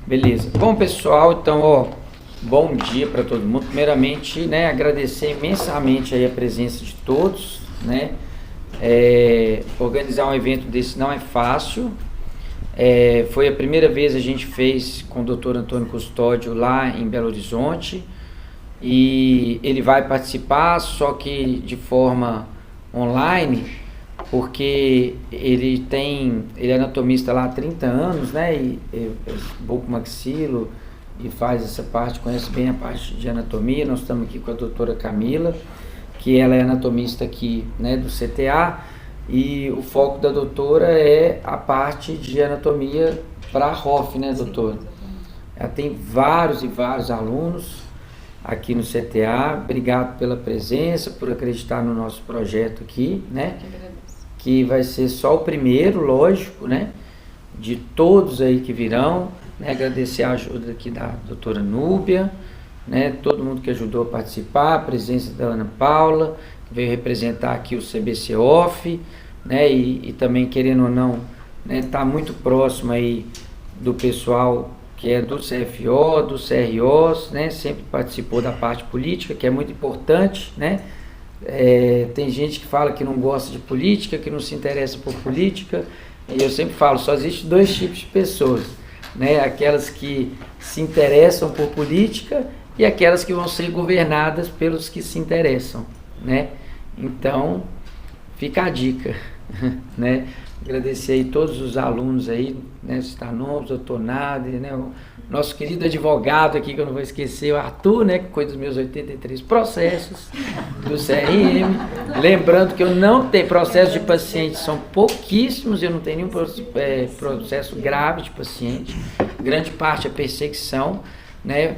Beleza. Bom, pessoal, então, ó, bom dia para todo mundo. Primeiramente, né, agradecer imensamente aí a presença de todos, né? Organizar um evento desse não é fácil. Foi a primeira vez a gente fez com o Dr. Antônio Custódio lá em Belo Horizonte e ele vai participar, só que de forma online, porque ele é anatomista lá há 30 anos, né, e bucomaxilo, e faz essa parte, conhece bem a parte de anatomia. Nós estamos aqui com a doutora Camila, que ela é anatomista aqui, né, do CTA, e o foco da doutora é a parte de anatomia para a ROF, né, doutora? Ela tem vários e vários alunos aqui no CTA. Obrigado pela presença, por acreditar no nosso projeto aqui, né? Que vai ser só o primeiro, lógico, né? De todos aí que virão, né? Agradecer a ajuda aqui da doutora Núbia, né? Todo mundo que ajudou a participar, a presença da Ana Paula, que veio representar aqui o CBC Off, né? E também, querendo ou não, né? Tá muito próximo aí do pessoal que é do CFO, do CROs, né? Sempre participou da parte política, que é muito importante, né? Tem gente que fala que não gosta de política, que não se interessa por política, e eu sempre falo, só existe dois tipos de pessoas, né? Aquelas que se interessam por política e aquelas que vão ser governadas pelos que se interessam, né? Então, fica a dica, né? Agradecer aí todos os alunos aí, né? Stanon, doutor Nader, né? O nosso querido advogado aqui, que eu não vou esquecer, o Arthur, né? Que cuida dos meus 83 processos do CRM. Lembrando que eu não tenho processos de paciente, são pouquíssimos, eu não tenho nenhum processo grave de paciente. Grande parte é perseguição, né?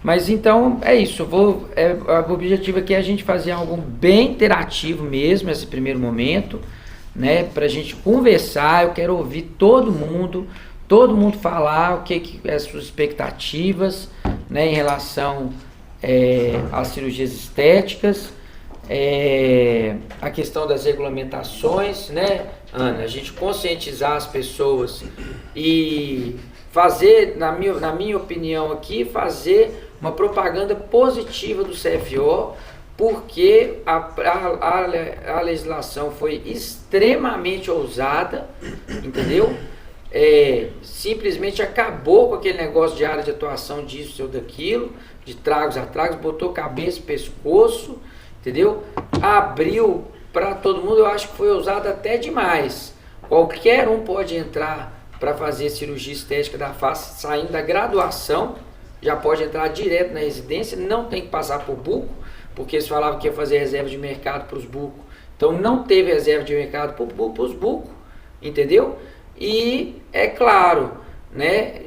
Mas então é isso, o objetivo aqui é a gente fazer algo bem interativo mesmo, esse primeiro momento, né, para a gente conversar. Eu quero ouvir todo mundo falar o que é as suas expectativas, né, em relação às cirurgias estéticas, a questão das regulamentações, né, Ana, a gente conscientizar as pessoas e fazer, na minha opinião aqui, fazer uma propaganda positiva do CFO, porque a legislação foi extremamente ousada, entendeu? Simplesmente acabou com aquele negócio de área de atuação disso ou daquilo, de tragos a tragos, botou cabeça e pescoço, entendeu? Abriu para todo mundo. Eu acho que foi ousado até demais. Qualquer um pode entrar para fazer cirurgia estética da face, saindo da graduação, já pode entrar direto na residência, não tem que passar por buco, porque eles falavam que ia fazer reserva de mercado para os bucos, então não teve reserva de mercado para os bucos, entendeu? E é claro, né,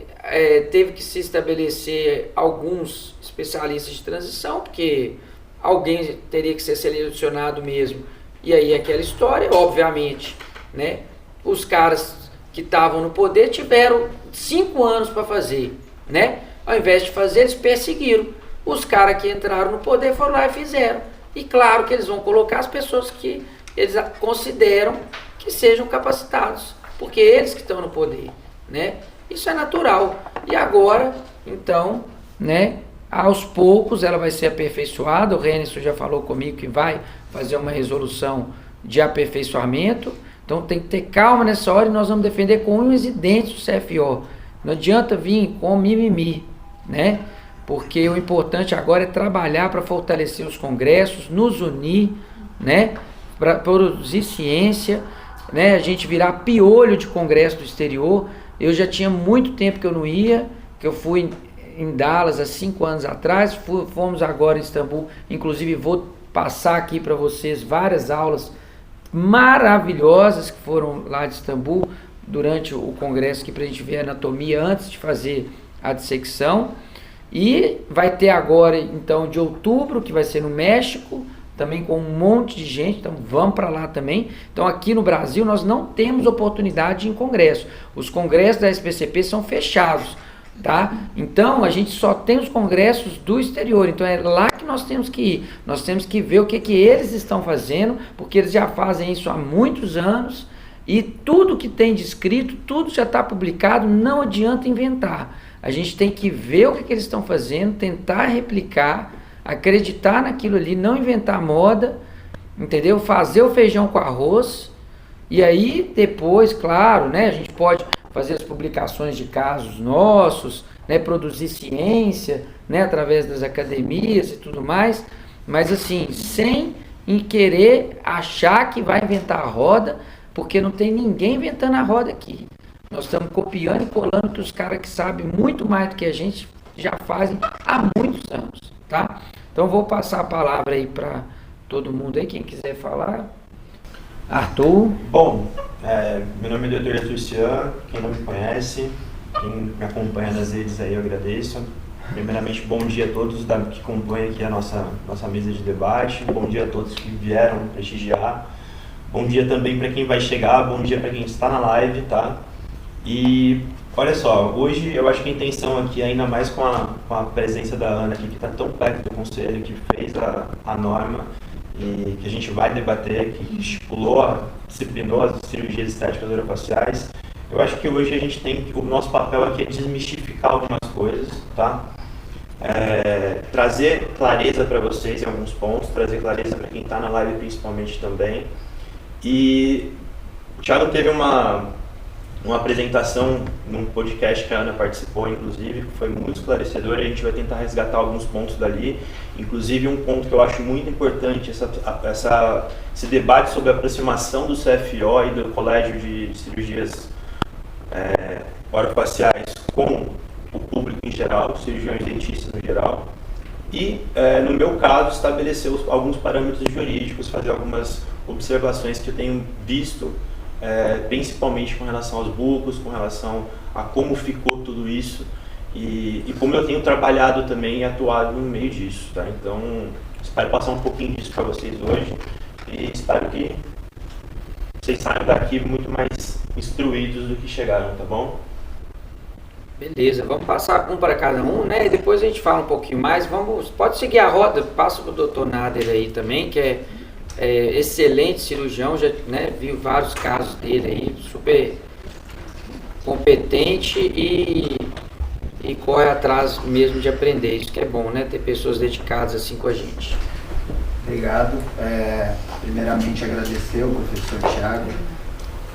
teve que se estabelecer alguns especialistas de transição, porque alguém teria que ser selecionado mesmo, e aí aquela história, obviamente, né, os caras que estavam no poder tiveram 5 anos para fazer, né? Ao invés de fazer, eles perseguiram. Os caras que entraram no poder foram lá e fizeram. E claro que eles vão colocar as pessoas que eles consideram que sejam capacitados, porque eles que estão no poder, né? Isso é natural. E agora, então, né, aos poucos ela vai ser aperfeiçoada. O Renison já falou comigo que vai fazer uma resolução de aperfeiçoamento. Então tem que ter calma nessa hora, e nós vamos defender com unhas e dentes o CFO. Não adianta vir com mimimi, né? Porque o importante agora é trabalhar para fortalecer os congressos, nos unir, né? Para produzir ciência, né? A gente virar piolho de congresso do exterior. Eu já tinha muito tempo que eu não ia, que eu fui em Dallas há 5 anos atrás, fomos agora em Istambul. Inclusive vou passar aqui para vocês várias aulas maravilhosas que foram lá de Istambul durante o congresso, aqui para a gente ver a anatomia antes de fazer a dissecção. E vai ter agora, então, de outubro, que vai ser no México, também com um monte de gente, então vamos para lá também. Então aqui no Brasil nós não temos oportunidade em congresso, os congressos da SBCP são fechados, tá? Então a gente só tem os congressos do exterior, então é lá que nós temos que ir, nós temos que ver o que eles estão fazendo, porque eles já fazem isso há muitos anos E tudo que tem descrito, tudo já está publicado, não adianta inventar. A gente tem que ver o que eles estão fazendo, tentar replicar, acreditar naquilo ali, não inventar moda, entendeu? Fazer o feijão com arroz, e aí depois, claro, né, a gente pode fazer as publicações de casos nossos, né, produzir ciência, né, através das academias e tudo mais, mas assim, sem querer achar que vai inventar a roda, porque não tem ninguém inventando a roda aqui. Nós estamos copiando e colando que os caras que sabem muito mais do que a gente já fazem há muitos anos, tá? Então vou passar a palavra aí para todo mundo aí, quem quiser falar. Arthur. Bom, meu nome é Dr. Arthur Cian, quem não me conhece, quem me acompanha nas redes aí eu agradeço. Primeiramente, bom dia a todos que compõem aqui a nossa mesa de debate, bom dia a todos que vieram prestigiar, bom dia também para quem vai chegar, bom dia para quem está na live, tá? E olha só, hoje eu acho que a intenção aqui, ainda mais com a presença da Ana aqui, que está tão perto do conselho, que fez a norma, e que a gente vai debater, que estipulou, disciplinou as cirurgias estéticas orofaciais. Eu acho que hoje a gente o nosso papel aqui é desmistificar algumas coisas, tá? Trazer clareza para vocês em alguns pontos, trazer clareza para quem está na live principalmente também. E o Thiago teve uma apresentação num podcast que a Ana participou, inclusive, que foi muito esclarecedor, e a gente vai tentar resgatar alguns pontos dali. Inclusive, um ponto que eu acho muito importante, esse debate sobre a aproximação do CFO e do Colégio de Cirurgias Orofaciais com o público em geral, cirurgiões dentistas no geral. E, no meu caso, estabelecer alguns parâmetros jurídicos, fazer algumas observações que eu tenho visto, principalmente com relação aos bucos, com relação a como ficou tudo isso e como eu tenho trabalhado também e atuado no meio disso, tá? Então, espero passar um pouquinho disso para vocês hoje e espero que vocês saiam daqui muito mais instruídos do que chegaram, tá bom? Beleza, vamos passar um para cada um, né? E depois a gente fala um pouquinho mais. Pode seguir a roda, passa para o Dr. Nader aí também, que é excelente cirurgião, já, né, vi vários casos dele aí, super competente e corre atrás mesmo de aprender. Isso que é bom, né? Ter pessoas dedicadas assim com a gente. Obrigado. Primeiramente agradecer ao professor Thiago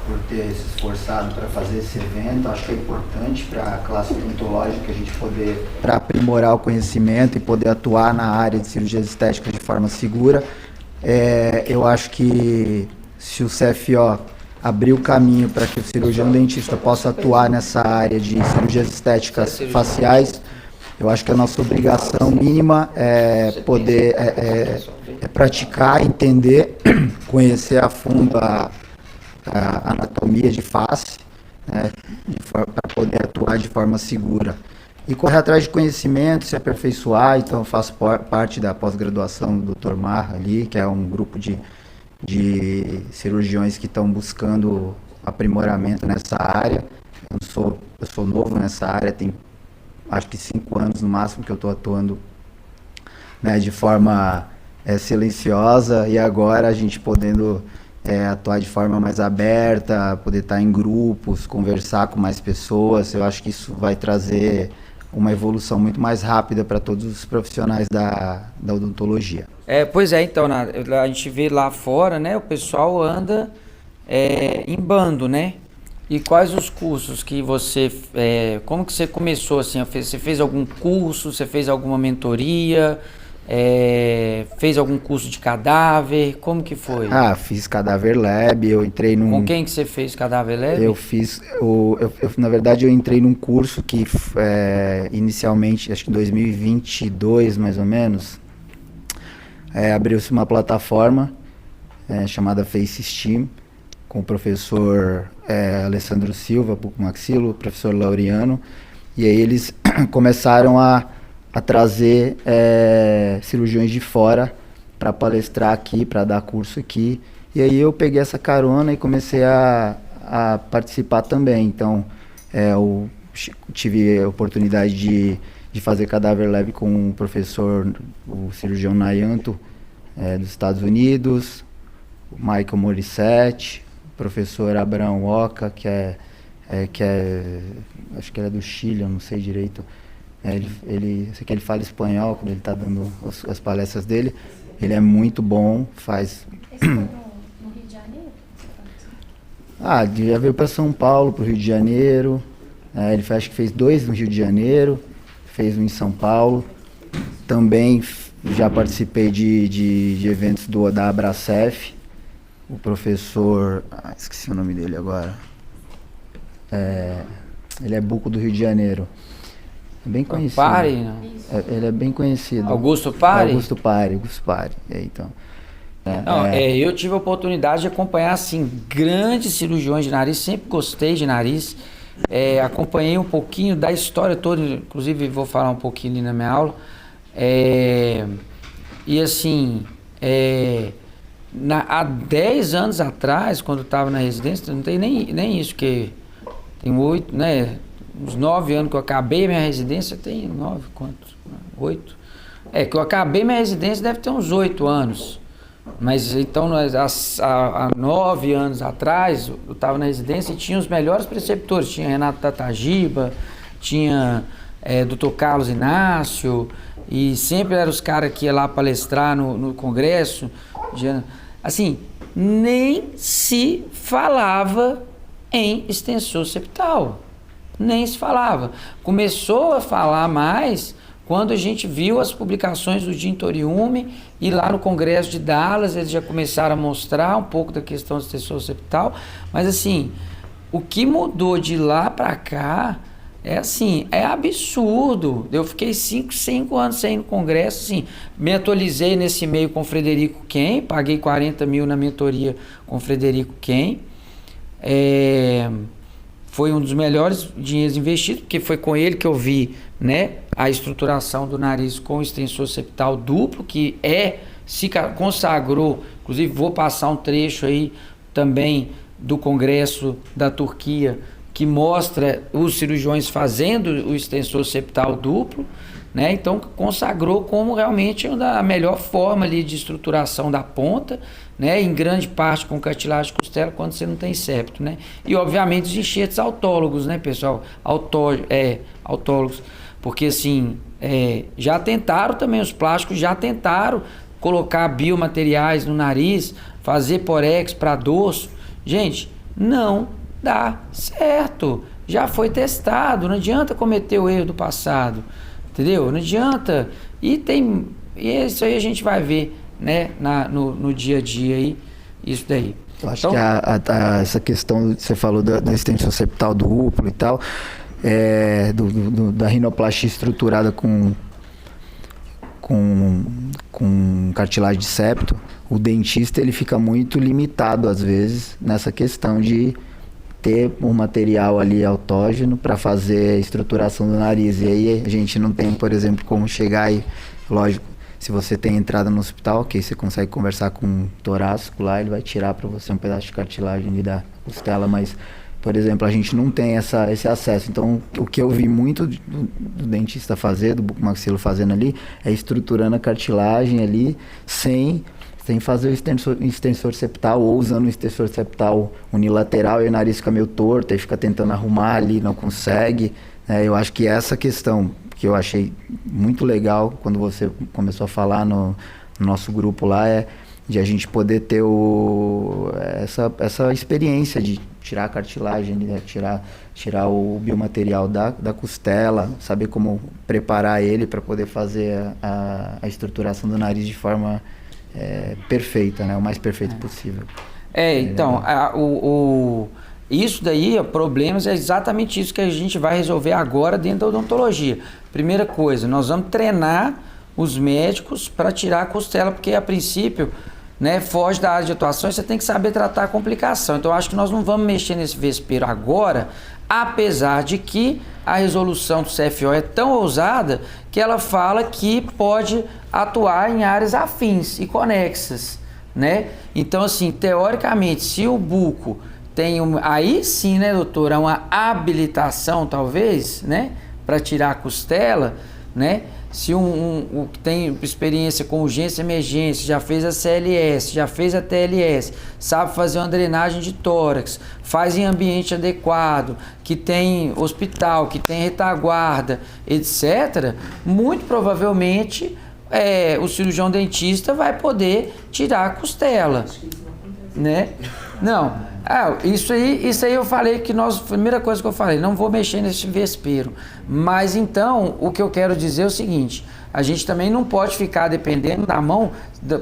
por ter se esforçado para fazer esse evento. Acho que é importante para a classe odontológica a gente poder, para aprimorar o conhecimento e poder atuar na área de cirurgias estéticas de forma segura. Eu acho que se o CFO abrir o caminho para que o cirurgião dentista possa atuar nessa área de cirurgias estéticas faciais, eu acho que a nossa obrigação mínima é poder praticar, entender, conhecer a fundo a anatomia de face, né, para poder atuar de forma segura. E correr atrás de conhecimento, se aperfeiçoar. Então eu faço parte da pós-graduação do Dr. Marra ali, que é um grupo de cirurgiões que estão buscando aprimoramento nessa área. Eu sou novo nessa área, tem acho que 5 anos no máximo que eu estou atuando, né, de forma silenciosa, e agora a gente podendo atuar de forma mais aberta, poder estar em grupos, conversar com mais pessoas. Eu acho que isso vai trazer uma evolução muito mais rápida para todos os profissionais da odontologia. Pois é, então, a gente vê lá fora, né, o pessoal anda em bando, né? E quais os cursos que você, como que você começou assim? Você fez algum curso, você fez alguma mentoria, fez algum curso de cadáver, como que foi? Fiz Cadáver Lab, eu entrei num... Com quem que você fez Cadáver Lab? Eu fiz, na verdade eu entrei num curso que inicialmente, acho que em 2022 mais ou menos, abriu-se uma plataforma chamada FaceSteam, com o professor Alessandro Silva, Bucomaxilo, o professor Laureano, e aí eles começaram a trazer cirurgiões de fora para palestrar aqui, para dar curso aqui, e aí eu peguei essa carona e comecei a participar também. Então eu tive a oportunidade de fazer Cadáver Lab com o professor, o cirurgião Nayanto, dos Estados Unidos, o Michael Morissette, professor Abraham Oca, que acho que ele é do Chile, eu não sei direito. Sei que ele fala espanhol quando ele está dando as palestras dele. Ele é muito bom, faz... Esse foi no Rio de Janeiro? Já veio para São Paulo, para o Rio de Janeiro. Acho que fez 2 no Rio de Janeiro, fez um em São Paulo. Também já participei de eventos da Abracef. O professor... esqueci o nome dele agora. Ele é buco do Rio de Janeiro. É bem conhecido. Pari, não? Ele é bem conhecido. Augusto Pari? Augusto Pari. Então. Eu tive a oportunidade de acompanhar, assim, grandes cirurgiões de nariz, sempre gostei de nariz. Acompanhei um pouquinho da história toda, inclusive vou falar um pouquinho ali na minha aula. E assim, há 10 anos atrás, quando eu estava na residência, não tem nem isso, que tem 8, né? Uns 9 anos que eu acabei minha residência, tem 9, quantos? 8? Que eu acabei minha residência deve ter uns 8 anos. Mas então, há 9 anos atrás, eu estava na residência e tinha os melhores preceptores. Tinha Renato Tatagiba, tinha Dr. Carlos Inácio, e sempre eram os caras que iam lá palestrar no congresso. Assim, nem se falava em extensor septal. Nem se falava. Começou a falar mais quando a gente viu as publicações do Jim Toriumi, e lá no Congresso de Dallas eles já começaram a mostrar um pouco da questão do extensor septal. Mas assim, o que mudou de lá para cá é absurdo. Eu fiquei 5 anos sem ir no Congresso, assim, me atualizei nesse meio com o Frederico Ken, paguei 40 mil na mentoria com o Frederico Ken. Foi um dos melhores dinheiros investidos, porque foi com ele que eu vi, né, a estruturação do nariz com extensor septal duplo, que se consagrou. Inclusive vou passar um trecho aí também do Congresso da Turquia, que mostra os cirurgiões fazendo o extensor septal duplo, né? Então consagrou como realmente a melhor forma ali de estruturação da ponta, né? Em grande parte com cartilagem de costela, quando você não tem septo, né? E obviamente os enxertos autólogos, né, pessoal? Autólogos, porque assim, já tentaram também, os plásticos já tentaram colocar biomateriais no nariz, fazer porex para dorso. Gente, não dá certo. Já foi testado, não adianta cometer o erro do passado. Entendeu? Não adianta. E isso aí a gente vai ver, né, no dia a dia aí, isso daí. Eu acho que essa questão, você falou da extensão septal duplo e tal, da rinoplastia estruturada com cartilagem de septo, o dentista ele fica muito limitado às vezes nessa questão de ter um material ali autógeno para fazer a estruturação do nariz. E aí a gente não tem, por exemplo, como chegar e, lógico, se você tem entrada no hospital, ok, você consegue conversar com um torácico lá, ele vai tirar para você um pedaço de cartilagem ali da costela, mas, por exemplo, a gente não tem esse acesso. Então, o que eu vi muito do dentista fazer, do bucomaxilo fazendo ali, é estruturando a cartilagem ali sem fazer o extensor septal, ou usando o extensor septal unilateral, e o nariz fica meio torto, e fica tentando arrumar ali, não consegue. Eu acho que essa questão, que eu achei muito legal, quando você começou a falar no nosso grupo lá, de a gente poder ter essa experiência de tirar a cartilagem, né? tirar o biomaterial da costela, saber como preparar ele para poder fazer a estruturação do nariz de forma perfeita, né? O mais perfeito possível. Então, isso daí, problemas, é exatamente isso que a gente vai resolver agora dentro da odontologia. Primeira coisa, nós vamos treinar os médicos para tirar a costela, porque a princípio, né, foge da área de atuação e você tem que saber tratar a complicação. Então, eu acho que nós não vamos mexer nesse vespeiro agora, apesar de que a resolução do CFO é tão ousada que ela fala que pode atuar em áreas afins e conexas, né? Então, assim, teoricamente, se o buco tem aí sim, né, doutora, uma habilitação talvez, né, para tirar a costela, né? Se um que tem experiência com urgência e emergência, já fez a CLS, já fez a TLS, sabe fazer uma drenagem de tórax, faz em ambiente adequado, que tem hospital, que tem retaguarda, etc., muito provavelmente o cirurgião dentista vai poder tirar a costela, né? Não, isso aí eu falei que primeira coisa que eu falei, não vou mexer nesse vespeiro. Mas então, o que eu quero dizer é o seguinte, a gente também não pode ficar dependendo da mão,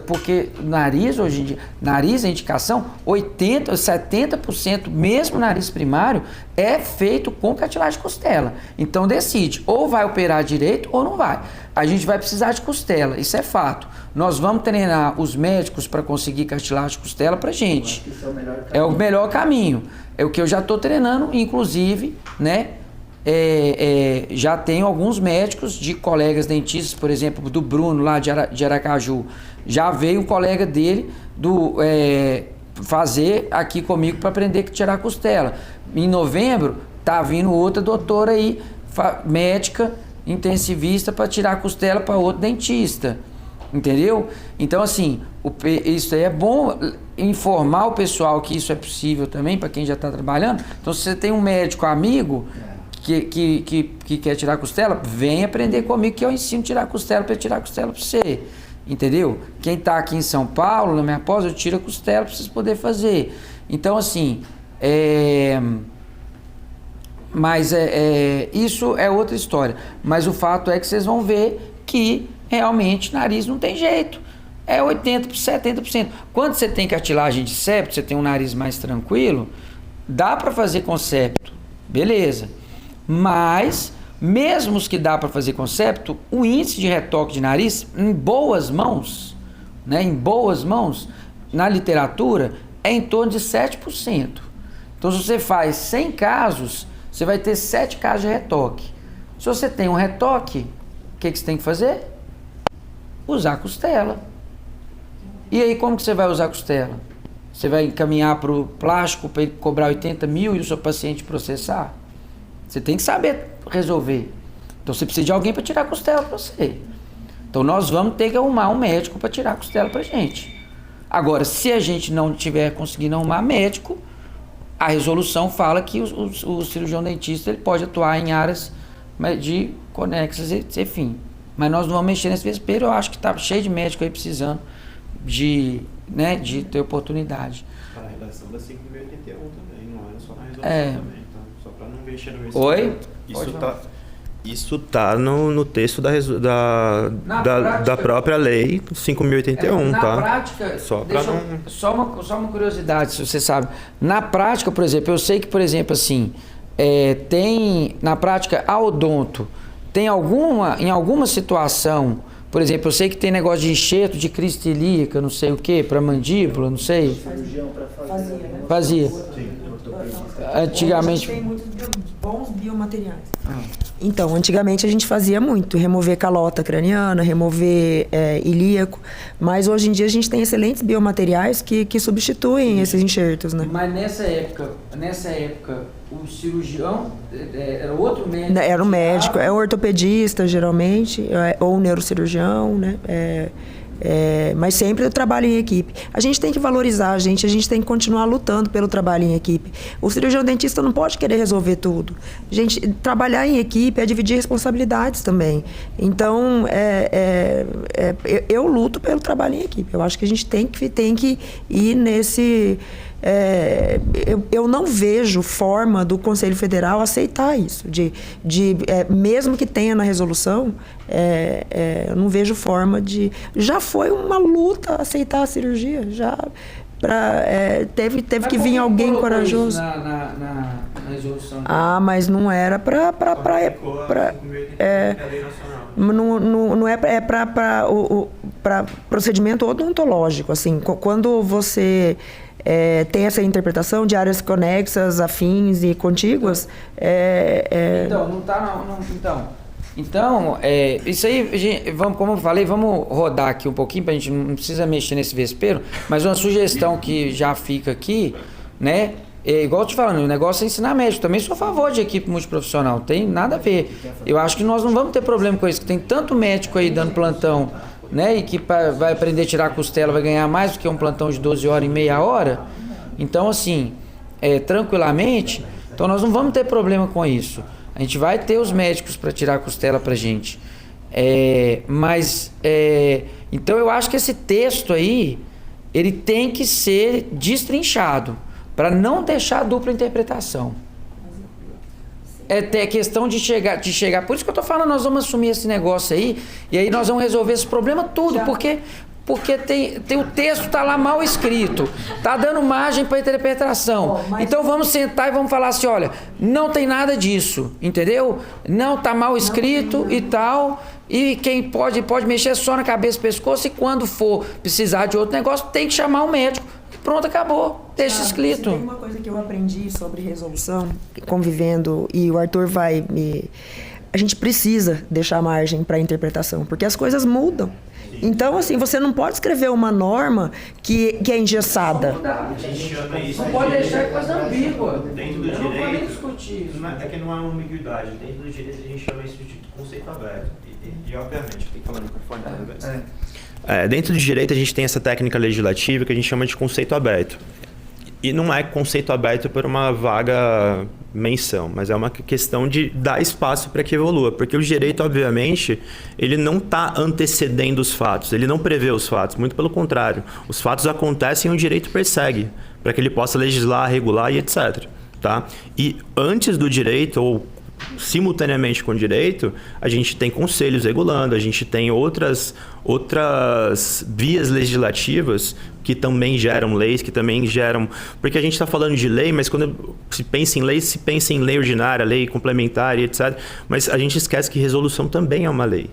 porque nariz, hoje em dia, nariz, a indicação, 80%, 70%, mesmo nariz primário, é feito com cartilagem de costela. Então decide, ou vai operar direito ou não vai. A gente vai precisar de costela, isso é fato. Nós vamos treinar os médicos para conseguir cartilagem de costela para gente. É o melhor caminho. É o que eu já estou treinando, inclusive, né? Já tenho alguns médicos de colegas dentistas, por exemplo, do Bruno lá de Aracaju. Já veio um colega dele fazer aqui comigo para aprender a tirar a costela. Em novembro tá vindo outra doutora aí, médica, intensivista, para tirar a costela para outro dentista. Entendeu? Então, assim, isso aí é bom informar o pessoal que isso é possível também, para quem já está trabalhando. Então, se você tem um médico amigo que quer tirar a costela, vem aprender comigo que eu ensino a tirar a costela para tirar a costela para você. Entendeu? Quem está aqui em São Paulo, na minha pós, eu tiro a costela para vocês poderem fazer. Então, assim, isso é outra história. Mas o fato é que vocês vão ver que realmente nariz não tem jeito. É 80%, 70%. Quando você tem cartilagem de septo, você tem um nariz mais tranquilo, dá para fazer com septo, beleza. Mas, mesmo os que dá para fazer com septo, o índice de retoque de nariz, em boas mãos, né, na literatura, é em torno de 7%. Então, se você faz 100 casos, você vai ter 7 casos de retoque. Se você tem um retoque, o que você tem que fazer? Usar a costela. E aí, como que você vai usar a costela? Você vai encaminhar para o plástico para ele cobrar 80 mil e o seu paciente processar? Você tem que saber resolver. Então, você precisa de alguém para tirar a costela para você. Então, nós vamos ter que arrumar um médico para tirar a costela para a gente. Agora, se a gente não tiver conseguindo arrumar médico, a resolução fala que o cirurgião dentista ele pode atuar em áreas de conexas, enfim. Mas nós não vamos mexer nesse vespeiro. Eu acho que está cheio de médico aí precisando de ter oportunidade. Para a redação da 5.081 também, não era só na resolução também. Então, só para não mexer no vespeiro. Oi? Isso tá no texto da própria lei 5.081, na tá? Na prática, Só uma curiosidade, se você sabe. Na prática, por exemplo, eu sei que, por exemplo, assim, tem, na prática, a odonto, tem em alguma situação, por exemplo, eu sei que tem negócio de enxerto de crista ilíaca, não sei o que, para mandíbula, não sei. Fazia, né? Fazia. Antigamente. Tem muitos bons biomateriais. Então, antigamente a gente fazia muito, remover calota craniana, remover ilíaco, mas hoje em dia a gente tem excelentes biomateriais que substituem esses enxertos, né? Mas nessa época, o cirurgião era outro médico? Era um médico, é um ortopedista geralmente, ou um neurocirurgião, né? Mas sempre o trabalho em equipe. A gente tem que valorizar a gente tem que continuar lutando pelo trabalho em equipe. O cirurgião dentista não pode querer resolver tudo. Trabalhar em equipe é dividir responsabilidades também. Então, eu luto pelo trabalho em equipe. Eu acho que a gente tem que ir nesse... eu não vejo forma do Conselho Federal aceitar isso, mesmo que tenha na resolução, eu não vejo forma de... Já foi uma luta aceitar a cirurgia, teve que vir alguém corajoso. Na resolução. Mas não era para procedimento odontológico, assim, quando você tem essa interpretação de áreas conexas, afins e contíguas. Então, não está. Então, isso aí, gente, como eu falei, vamos rodar aqui um pouquinho, para a gente não precisa mexer nesse vespeiro, mas uma sugestão que já fica aqui, né? igual eu te falando, o negócio é ensinar médico. Também sou a favor de equipe multiprofissional, tem nada a ver. Eu acho que nós não vamos ter problema com isso, que tem tanto médico aí dando plantão, né? E que vai aprender a tirar a costela, vai ganhar mais do que um plantão de 12 horas em meia hora. Então, assim, tranquilamente, então nós não vamos ter problema com isso. A gente vai ter os médicos para tirar a costela pra gente. Então eu acho que esse texto aí, ele tem que ser destrinchado, para não deixar dupla interpretação. É questão de chegar. Por isso que eu tô falando, nós vamos assumir esse negócio aí, e aí nós vamos resolver esse problema tudo, porque o texto tá lá mal escrito, tá dando margem para interpretação. Então vamos sentar e vamos falar assim, olha, não tem nada disso, entendeu? Não tá mal escrito e tal, e quem pode mexer só na cabeça e pescoço, e quando for precisar de outro negócio, tem que chamar o médico. Pronto, acabou. Deixa escrito. Tem uma coisa que eu aprendi sobre resolução, convivendo, e o Arthur vai me... A gente precisa deixar margem para interpretação, porque as coisas mudam. Então, assim, você não pode escrever uma norma que é engessada. Não pode deixar coisa ambígua. Dentro do Eu não vou nem direito, discutir isso. é que não é uma ambiguidade. Dentro do direito a gente chama isso de conceito aberto. E obviamente, tem que falar no microfone cada vez. Dentro do direito a gente tem essa técnica legislativa que a gente chama de conceito aberto. E não é conceito aberto por uma vaga menção, mas é uma questão de dar espaço para que evolua. Porque o direito, obviamente, ele não está antecedendo os fatos, ele não prevê os fatos, muito pelo contrário. Os fatos acontecem e o direito persegue, para que ele possa legislar, regular e etc. Tá? E antes do direito, ou simultaneamente com o direito, a gente tem conselhos regulando, a gente tem outras vias legislativas que também geram leis, que também geram... Porque a gente está falando de lei, mas quando se pensa em lei, se pensa em lei ordinária, lei complementar e etc. Mas a gente esquece que resolução também é uma lei.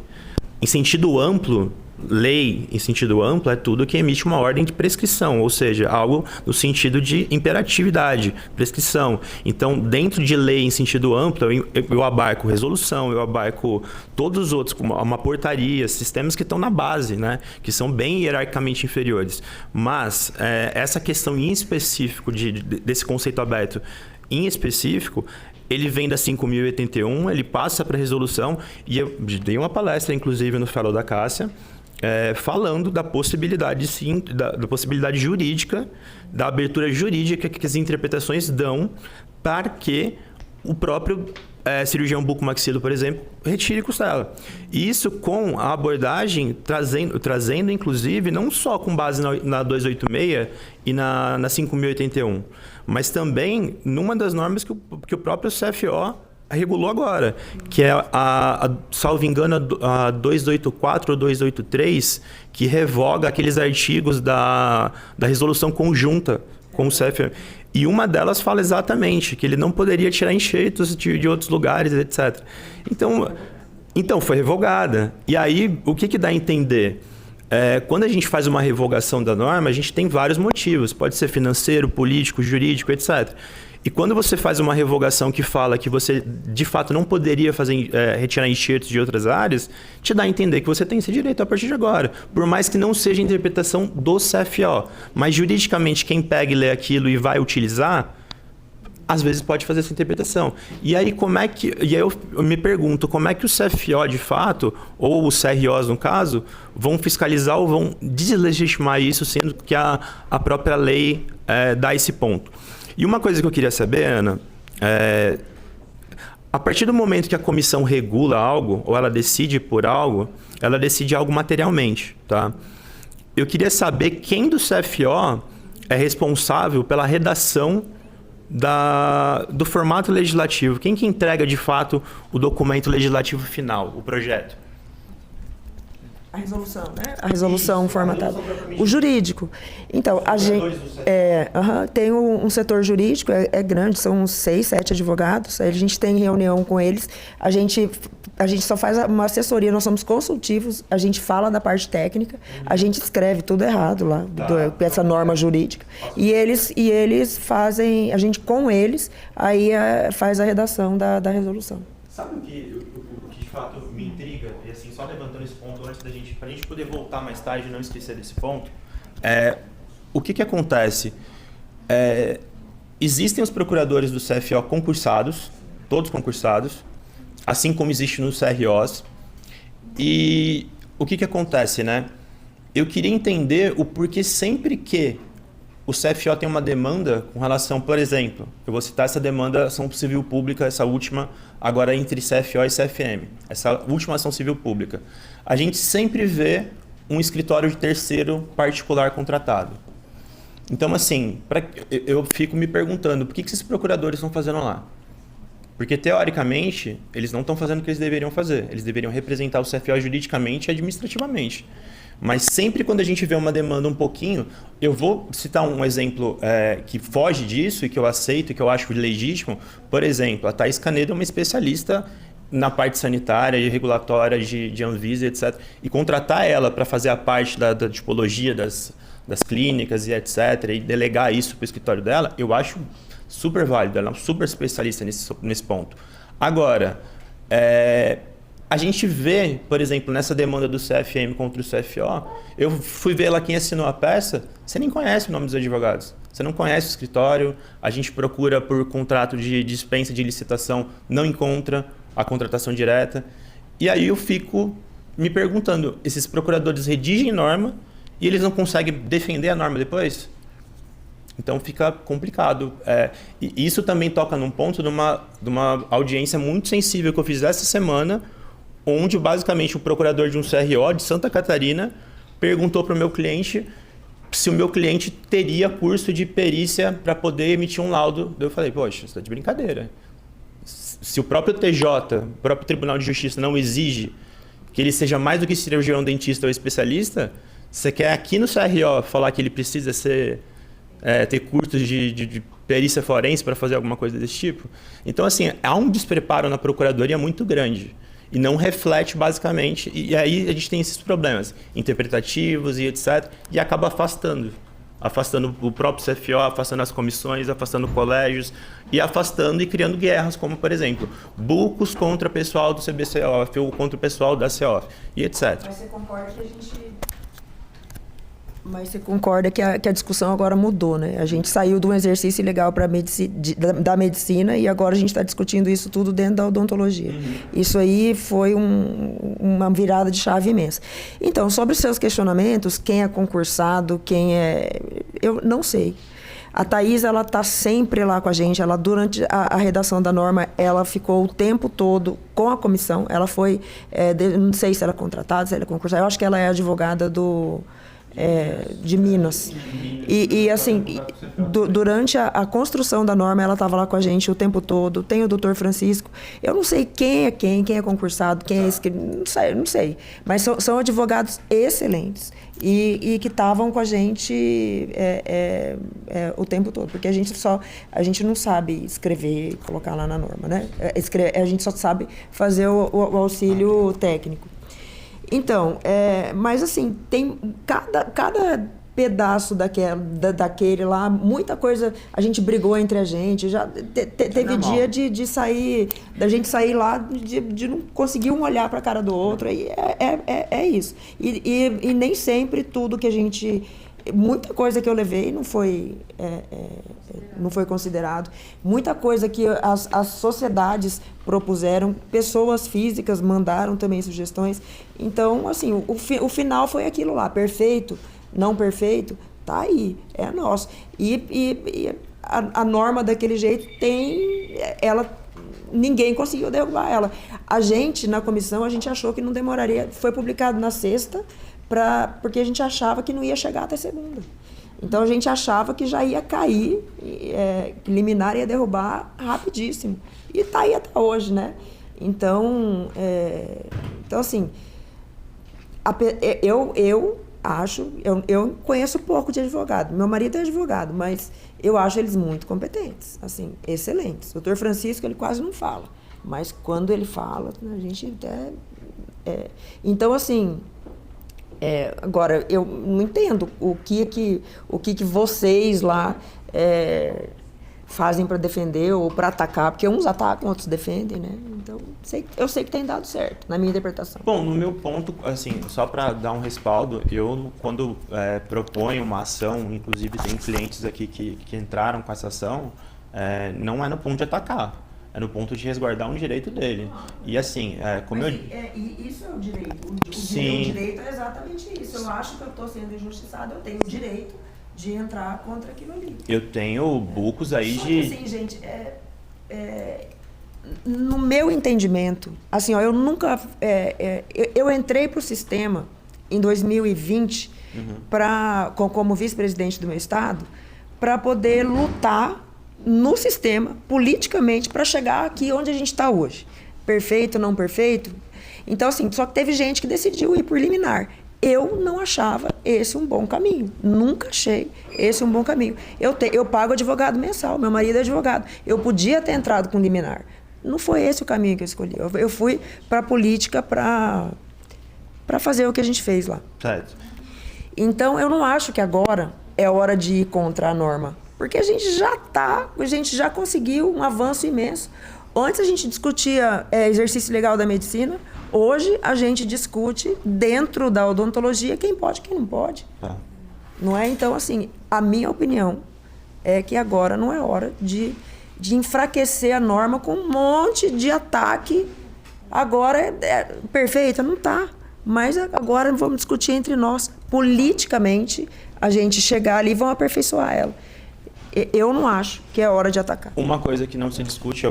Em sentido amplo, lei em sentido amplo é tudo que emite uma ordem de prescrição, ou seja, algo no sentido de imperatividade, prescrição. Então, dentro de lei em sentido amplo, eu abarco resolução, eu abarco todos os outros, como uma portaria, sistemas que estão na base, né? Que são bem hierarquicamente inferiores. Mas essa questão em específico desse conceito aberto, em específico, ele vem da 5.081, ele passa para a resolução, e eu dei uma palestra, inclusive, no Fellow da Cássia, falando da possibilidade, sim, da possibilidade jurídica, da abertura jurídica que as interpretações dão para que o próprio cirurgião bucomaxilo, por exemplo, retire costela. E isso com a abordagem, trazendo inclusive, não só com base na 286 e na 5.081, mas também numa das normas que o próprio CFO regulou agora, que é salvo engano, a 284 ou 283, que revoga aqueles artigos da resolução conjunta com o CFO. E uma delas fala exatamente que ele não poderia tirar enxertos de outros lugares, etc. Então foi revogada. E aí, o que dá a entender? Quando a gente faz uma revogação da norma, a gente tem vários motivos. Pode ser financeiro, político, jurídico, etc. E quando você faz uma revogação que fala que você, de fato, não poderia retirar enxertos de outras áreas, te dá a entender que você tem esse direito a partir de agora. Por mais que não seja a interpretação do CFO. Mas, juridicamente, quem pega e lê aquilo e vai utilizar, às vezes pode fazer essa interpretação. E aí, e aí eu me pergunto, como é que o CFO, de fato, ou os CROs, no caso, vão fiscalizar ou vão deslegitimar isso, sendo que a própria lei dá esse ponto. E uma coisa que eu queria saber, Ana, a partir do momento que a comissão regula algo, ou ela decide por algo, ela decide algo materialmente, tá? Eu queria saber quem do CFO é responsável pela redação do formato legislativo. Quem que entrega, de fato, o documento legislativo final, o projeto? A resolução, né? A resolução formatada. O jurídico. Então, a gente tem um setor jurídico, é grande, são uns 6, 7 advogados. A gente tem reunião com eles. A gente só faz uma assessoria, nós somos consultivos, a gente fala da parte técnica, a gente escreve tudo errado lá, essa norma jurídica. E eles fazem, a gente com eles, aí faz a redação da resolução. Sabe o que de fato me intriga, e assim, só levantando esse ponto antes pra gente poder voltar mais tarde e não esquecer desse ponto, o que acontece? existem os procuradores do CFO concursados, todos concursados, assim como existe nos CROs. E o que acontece, né? Eu queria entender o porquê sempre que o CFO tem uma demanda com relação, por exemplo, eu vou citar essa demanda ação civil pública, essa última, agora entre CFO e CFM, essa última ação civil pública. A gente sempre vê um escritório de terceiro particular contratado. Então, assim, eu fico me perguntando, por que esses procuradores estão fazendo lá? Porque, teoricamente, eles não estão fazendo o que eles deveriam fazer. Eles deveriam representar o CFO juridicamente e administrativamente. Mas sempre quando a gente vê uma demanda um pouquinho... Eu vou citar um exemplo que foge disso e que eu aceito e que eu acho legítimo. Por exemplo, a Thaís Canedo é uma especialista na parte sanitária e regulatória de Anvisa, etc. E contratar ela para fazer a parte da tipologia das clínicas e etc. e delegar isso para o escritório dela, eu acho super válido. Ela é uma super especialista nesse ponto. Agora, a gente vê, por exemplo, nessa demanda do CFM contra o CFO, eu fui ver lá quem assinou a peça, você nem conhece o nome dos advogados. Você não conhece o escritório, a gente procura por contrato de dispensa de licitação, não encontra a contratação direta. E aí eu fico me perguntando, esses procuradores redigem norma e eles não conseguem defender a norma depois? Então fica complicado. E isso também toca num ponto de uma audiência muito sensível que eu fiz essa semana, onde basicamente o procurador de um CRO de Santa Catarina perguntou para o meu cliente se o meu cliente teria curso de perícia para poder emitir um laudo. Eu falei, poxa, você está de brincadeira. Se o próprio TJ, o próprio Tribunal de Justiça não exige que ele seja mais do que cirurgião, dentista ou especialista, você quer aqui no CRO falar que ele precisa ter cursos de perícia forense para fazer alguma coisa desse tipo? Então, assim, há um despreparo na procuradoria muito grande e não reflete basicamente, e aí a gente tem esses problemas interpretativos e etc, e acaba afastando o próprio CFO, afastando as comissões, afastando colégios e afastando e criando guerras, como, por exemplo, bucos contra o pessoal do CBCOF ou contra o pessoal da COF e etc. Mas você concorda que a gente... Mas você concorda que a discussão agora mudou, né? A gente saiu de um exercício legal da medicina e agora a gente está discutindo isso tudo dentro da odontologia. Uhum. Isso aí foi uma virada de chave imensa. Então, sobre os seus questionamentos, quem é concursado, quem é... Eu não sei. A Thaís, ela está sempre lá com a gente. Ela, durante a redação da norma, ela ficou o tempo todo com a comissão. Ela foi... não sei se ela é contratada, se ela é concursada. Eu acho que ela é advogada de Minas. E assim, durante a construção da norma, ela estava lá com a gente o tempo todo. Tem o doutor Francisco. Eu não sei quem é concursado, quem é inscrito, não sei. Mas são advogados excelentes e que estavam com a gente o tempo todo. Porque a gente não sabe escrever e colocar lá na norma, né? A gente só sabe fazer o auxílio técnico. Então, mas assim, tem cada pedaço daquele lá, muita coisa, a gente brigou entre a gente, já teve dia de sair, da gente sair lá, de não conseguir um olhar para a cara do outro, aí é isso. E nem sempre tudo que a gente... Muita coisa que eu levei não foi considerado. Muita coisa que as sociedades propuseram, pessoas físicas mandaram também sugestões. Então, assim, o final foi aquilo lá. Perfeito, não perfeito, tá aí, é nosso. E a norma daquele jeito ninguém conseguiu derrubar ela. A gente, na comissão, a gente achou que não demoraria. Foi publicado na sexta, porque a gente achava que não ia chegar até segunda. Então, a gente achava que já ia cair, liminar ia derrubar rapidíssimo. E está aí até hoje, né? Então assim, eu acho... Eu conheço pouco de advogado. Meu marido é advogado, mas eu acho eles muito competentes, assim, excelentes. O doutor Francisco, ele quase não fala. Mas quando ele fala, a gente até... Então, assim... agora, eu não entendo o que vocês lá fazem para defender ou para atacar, porque uns atacam, outros defendem, né? Então, eu sei que tem dado certo, na minha interpretação. Bom, no meu ponto, assim, só para dar um respaldo, eu, quando proponho uma ação, inclusive tem clientes aqui que entraram com essa ação, não é no ponto de atacar, é no ponto de resguardar um direito dele. E assim, como Mas, eu... isso é o direito. Sim. O direito é exatamente isso. Eu acho que eu estou sendo injustiçado, eu tenho o direito de entrar contra aquilo ali. Eu tenho bucos aí Só que, assim, gente, no meu entendimento, assim, ó, eu nunca... eu entrei para o sistema em 2020 como vice-presidente do meu estado para poder lutar no sistema, politicamente, para chegar aqui onde a gente está hoje. Perfeito, não perfeito? Então, assim, só que teve gente que decidiu ir por liminar. Eu não achava esse um bom caminho. Nunca achei esse um bom caminho. Eu pago advogado mensal, meu marido é advogado. Eu podia ter entrado com liminar. Não foi esse o caminho que eu escolhi. Eu fui para a política para fazer o que a gente fez lá. Certo. Então, eu não acho que agora é hora de ir contra a norma. Porque a gente já conseguiu um avanço imenso. Antes a gente discutia exercício legal da medicina, hoje a gente discute dentro da odontologia quem pode e quem não pode. Não é? Então, assim, a minha opinião é que agora não é hora de enfraquecer a norma com um monte de ataque. Agora é perfeita? Não está. Mas agora vamos discutir entre nós, politicamente, a gente chegar ali e vamos aperfeiçoar ela. Eu não acho que é hora de atacar. Uma coisa que não se discute,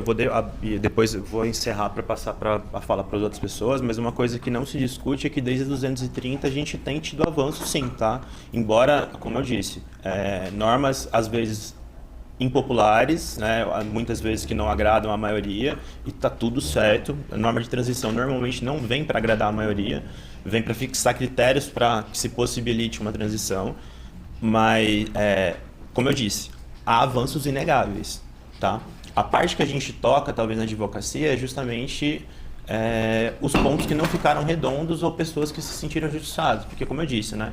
depois eu vou encerrar para passar a fala para as outras pessoas, mas uma coisa que não se discute é que desde 230 a gente tem tido avanço sim, tá? Embora, como eu disse, normas às vezes impopulares, né? Muitas vezes que não agradam a maioria, e tá tudo certo. A norma de transição normalmente não vem para agradar a maioria, vem para fixar critérios para que se possibilite uma transição, mas, como eu disse, há avanços inegáveis, tá? A parte que a gente toca, talvez, na advocacia é justamente os pontos que não ficaram redondos ou pessoas que se sentiram injustiçadas, porque, como eu disse, né?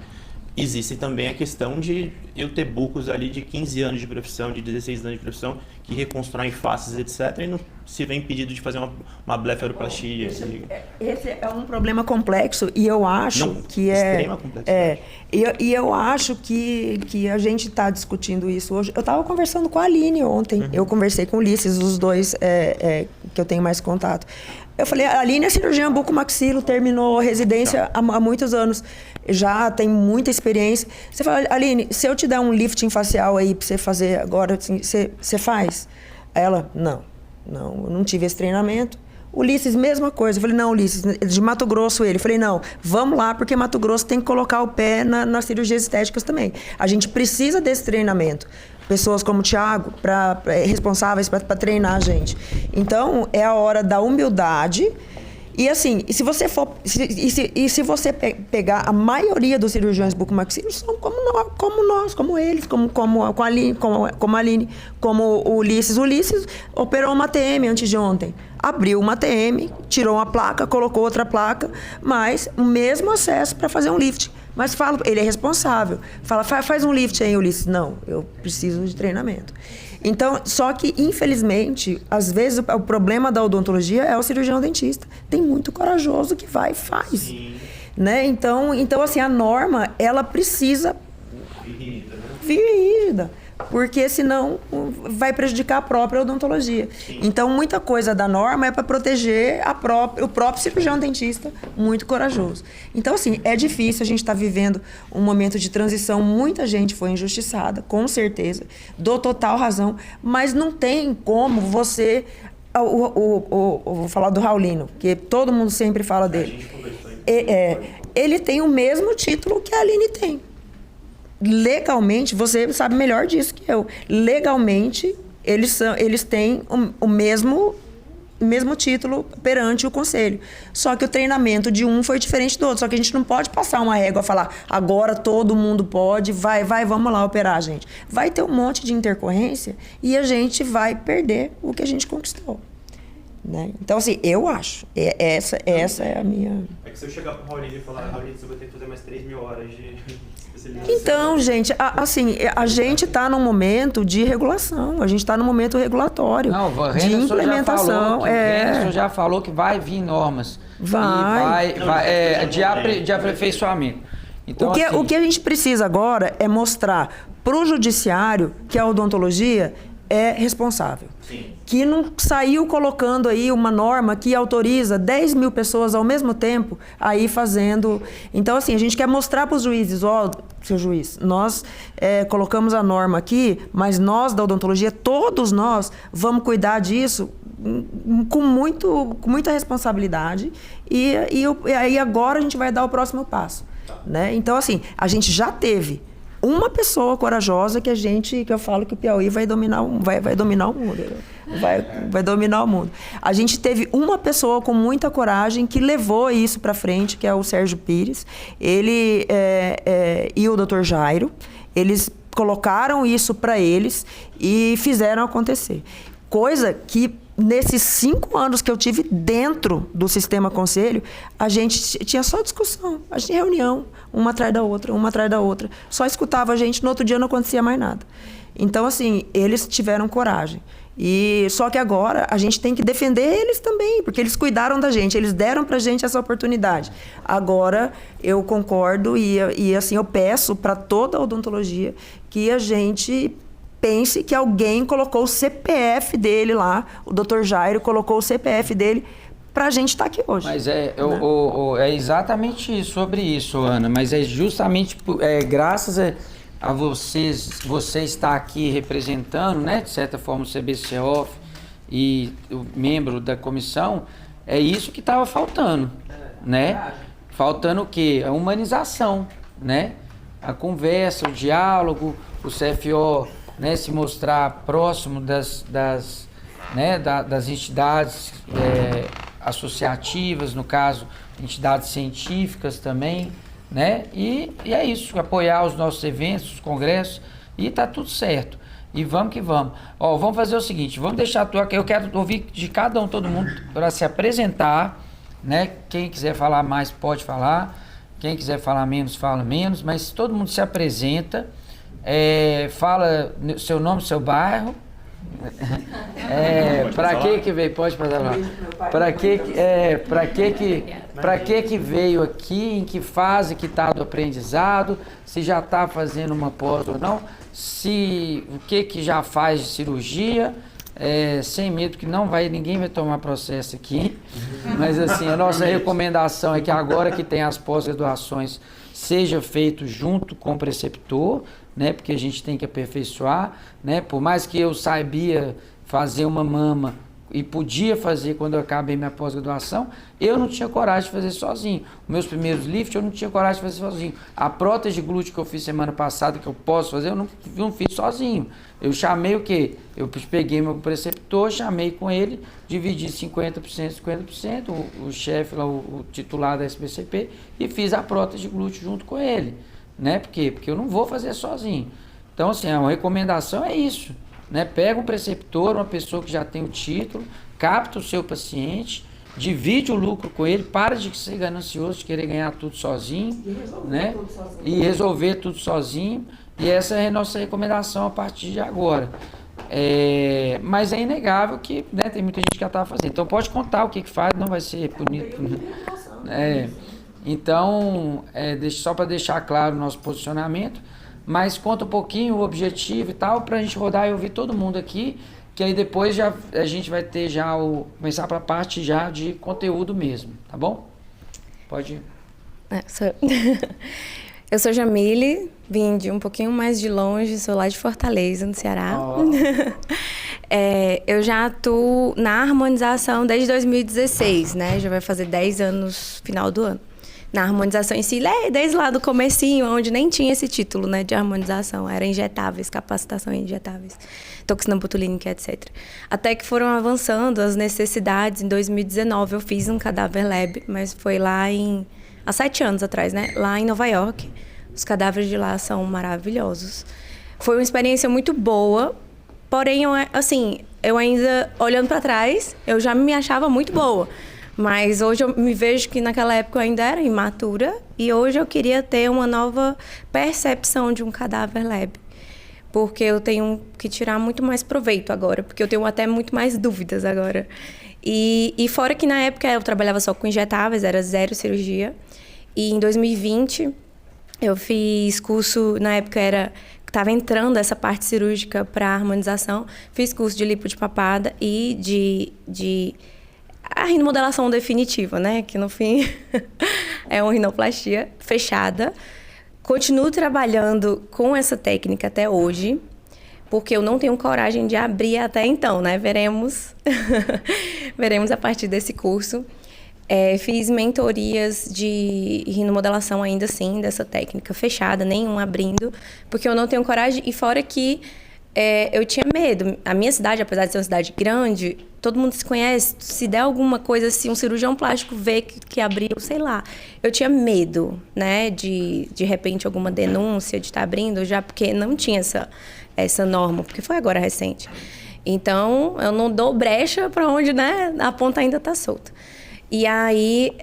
Existe também a questão de eu ter bucos ali de 15 anos de profissão, de 16 anos de profissão, que reconstroem faces, etc., e não se vê impedido de fazer uma blefaroplastia. Esse é um problema complexo e eu acho que extrema complexidade. E eu acho que a gente está discutindo isso hoje. Eu estava conversando com a Aline ontem, eu conversei com o Ulisses, os dois que eu tenho mais contato. Eu falei, a Aline é cirurgiã bucomaxilo, terminou residência há muitos anos, já tem muita experiência. Você fala, Aline, se eu te der um lifting facial aí para você fazer agora, assim, você faz? Ela, não, eu não tive esse treinamento. Ulisses, mesma coisa. Eu falei, não, Ulisses, de Mato Grosso ele. Eu falei, não, vamos lá, porque Mato Grosso tem que colocar o pé nas cirurgias estéticas também. A gente precisa desse treinamento. Pessoas como o Thiago, responsáveis para treinar a gente. Então, é a hora da humildade. E assim, se você pegar a maioria dos cirurgiões bucomaxílicos, são como nós, como eles, como a Aline, como o Ulisses. O Ulisses operou uma TM antes de ontem. Abriu uma TM, tirou uma placa, colocou outra placa, mas o mesmo acesso para fazer um lift. Mas ele é responsável. Fala, faz um lift aí, Ulisses. Não, eu preciso de treinamento. Então, só que, infelizmente, às vezes o problema da odontologia é o cirurgião dentista. Tem muito corajoso que vai e faz. Sim. Né? Então, assim, a norma, ela precisa vir rígida. Porque senão vai prejudicar a própria odontologia. Sim. Então, muita coisa da norma é para proteger o próprio cirurgião dentista, muito corajoso. Então, assim, é difícil, a gente está vivendo um momento de transição, muita gente foi injustiçada, com certeza, dou total razão, mas não tem como você... vou falar do Raulino, que todo mundo sempre fala dele. Ele tem o mesmo título que a Aline tem. Legalmente, você sabe melhor disso que eu. Legalmente, eles têm o mesmo título perante o conselho. Só que o treinamento de um foi diferente do outro. Só que a gente não pode passar uma régua e falar, agora todo mundo pode, vamos lá operar, gente. Vai ter um monte de intercorrência e a gente vai perder o que a gente conquistou. Né? Então, assim, eu acho. Essa é a minha... É que se eu chegar pro Raulino e falar, Raulino, você vai ter que fazer mais 3.000 horas de... Então, gente, assim, a gente está num momento de regulação, a gente está num momento regulatório, de implementação. O Henderson já falou que vai vir normas. Vai de aperfeiçoamento. Então, o que a gente precisa agora é mostrar para o judiciário que a odontologia é responsável. Sim. Que não saiu colocando aí uma norma que autoriza 10 mil pessoas ao mesmo tempo aí fazendo... Então, assim, a gente quer mostrar para os juízes, ó, seu juiz, nós colocamos a norma aqui, mas nós da odontologia, todos nós, vamos cuidar disso com muita responsabilidade e aí agora a gente vai dar o próximo passo. Né? Então, assim, a gente já teve uma pessoa corajosa que eu falo que o Piauí vai dominar o mundo. Vai dominar o mundo. A gente teve uma pessoa com muita coragem que levou isso para frente, que é o Sérgio Pires. Ele e o Dr. Jairo, eles colocaram isso para eles e fizeram acontecer. Coisa que nesses 5 anos que eu tive dentro do Sistema Conselho, a gente tinha só discussão, a gente tinha reunião, uma atrás da outra, só escutava a gente, no outro dia não acontecia mais nada. Então, assim, eles tiveram coragem. Só que agora a gente tem que defender eles também, porque eles cuidaram da gente, eles deram pra gente essa oportunidade. Agora, eu concordo e assim, eu peço para toda a odontologia que a gente pense que alguém colocou o CPF dele lá, o Dr. Jairo colocou o CPF dele para a gente estar aqui hoje. Mas é exatamente sobre isso, Ana, mas é justamente graças a você estar aqui representando, né, de certa forma, o CBCOF e o membro da comissão, é isso que estava faltando, né? Faltando o quê? A humanização, né? A conversa, o diálogo, o CFO, né, se mostrar próximo das entidades associativas, no caso, entidades científicas também, né? E é isso, apoiar os nossos eventos, os congressos, e tá tudo certo. E vamos que vamos. Ó, vamos fazer o seguinte, vamos deixar eu quero ouvir de cada um, todo mundo, para se apresentar, né? Quem quiser falar mais pode falar, quem quiser falar menos, fala menos, mas todo mundo se apresenta. Fala seu nome, seu bairro. Para que veio? Pode passar lá. Para que veio aqui? Em que fase que está do aprendizado? Se já está fazendo uma pós ou não? O que já faz de cirurgia? Sem medo que ninguém vai tomar processo aqui. Mas assim, a nossa recomendação é que agora que tem as pós-graduações seja feito junto com o preceptor, né? Porque a gente tem que aperfeiçoar, né? Por mais que eu sabia fazer uma mama e podia fazer quando eu acabei minha pós-graduação, eu não tinha coragem de fazer sozinho. Meus primeiros lifts eu não tinha coragem de fazer sozinho. A prótese glúteo que eu fiz semana passada, que eu posso fazer, eu não fiz sozinho. Eu chamei o quê? Eu peguei meu preceptor, chamei com ele, dividi 50%, o chefe lá, o titular da SBCP, e fiz a prótese glúteo junto com ele. Né? Por quê? Porque eu não vou fazer sozinho. Então, assim, a recomendação é isso. Né? Pega um preceptor, uma pessoa que já tem o título, capta o seu paciente, divide o lucro com ele, para de ser ganancioso, de querer ganhar tudo sozinho, né? E resolver tudo sozinho. E essa é a nossa recomendação a partir de agora. Mas é inegável que, né, tem muita gente que já estava fazendo. Então pode contar o que faz, não vai ser bonito. Então, só para deixar claro o nosso posicionamento, mas conta um pouquinho o objetivo e tal, para a gente rodar e ouvir todo mundo aqui, que aí depois a gente vai ter começar para a parte já de conteúdo mesmo, tá bom? Pode ir. Eu sou Jamile, vim de um pouquinho mais de longe, sou lá de Fortaleza, no Ceará. Oh. Eu já atuo na harmonização desde 2016, né? Já vai fazer 10 anos final do ano. Na harmonização em si, desde lá do comecinho, onde nem tinha esse título, né, de harmonização, era injetáveis, capacitação em injetáveis, toxina botulínica, etc. Até que foram avançando as necessidades. Em 2019 eu fiz um cadáver lab, mas foi lá há 7 anos atrás, né, lá em Nova York. Os cadáveres de lá são maravilhosos. Foi uma experiência muito boa, porém, eu ainda, olhando para trás, eu já me achava muito boa. Mas hoje eu me vejo que naquela época eu ainda era imatura e hoje eu queria ter uma nova percepção de um cadáver lab. Porque eu tenho que tirar muito mais proveito agora, porque eu tenho até muito mais dúvidas agora. E fora que na época eu trabalhava só com injetáveis, era 0 cirurgia. E em 2020 eu fiz curso, na época era estava entrando essa parte cirúrgica para harmonização, fiz curso de lipo de papada e de a rinomodelação definitiva, né? Que no fim é uma rinoplastia fechada. Continuo trabalhando com essa técnica até hoje, porque eu não tenho coragem de abrir até então, né? Veremos. Veremos a partir desse curso. Fiz mentorias de rinomodelação ainda assim, dessa técnica fechada, nenhum abrindo, porque eu não tenho coragem. E fora que eu tinha medo. A minha cidade, apesar de ser uma cidade grande, todo mundo se conhece. Se der alguma coisa assim, um cirurgião plástico vê que abriu, sei lá. Eu tinha medo, né, de repente alguma denúncia de estar abrindo, já porque não tinha essa norma, porque foi agora recente. Então, eu não dou brecha para onde, né, a ponta ainda está solta. E aí,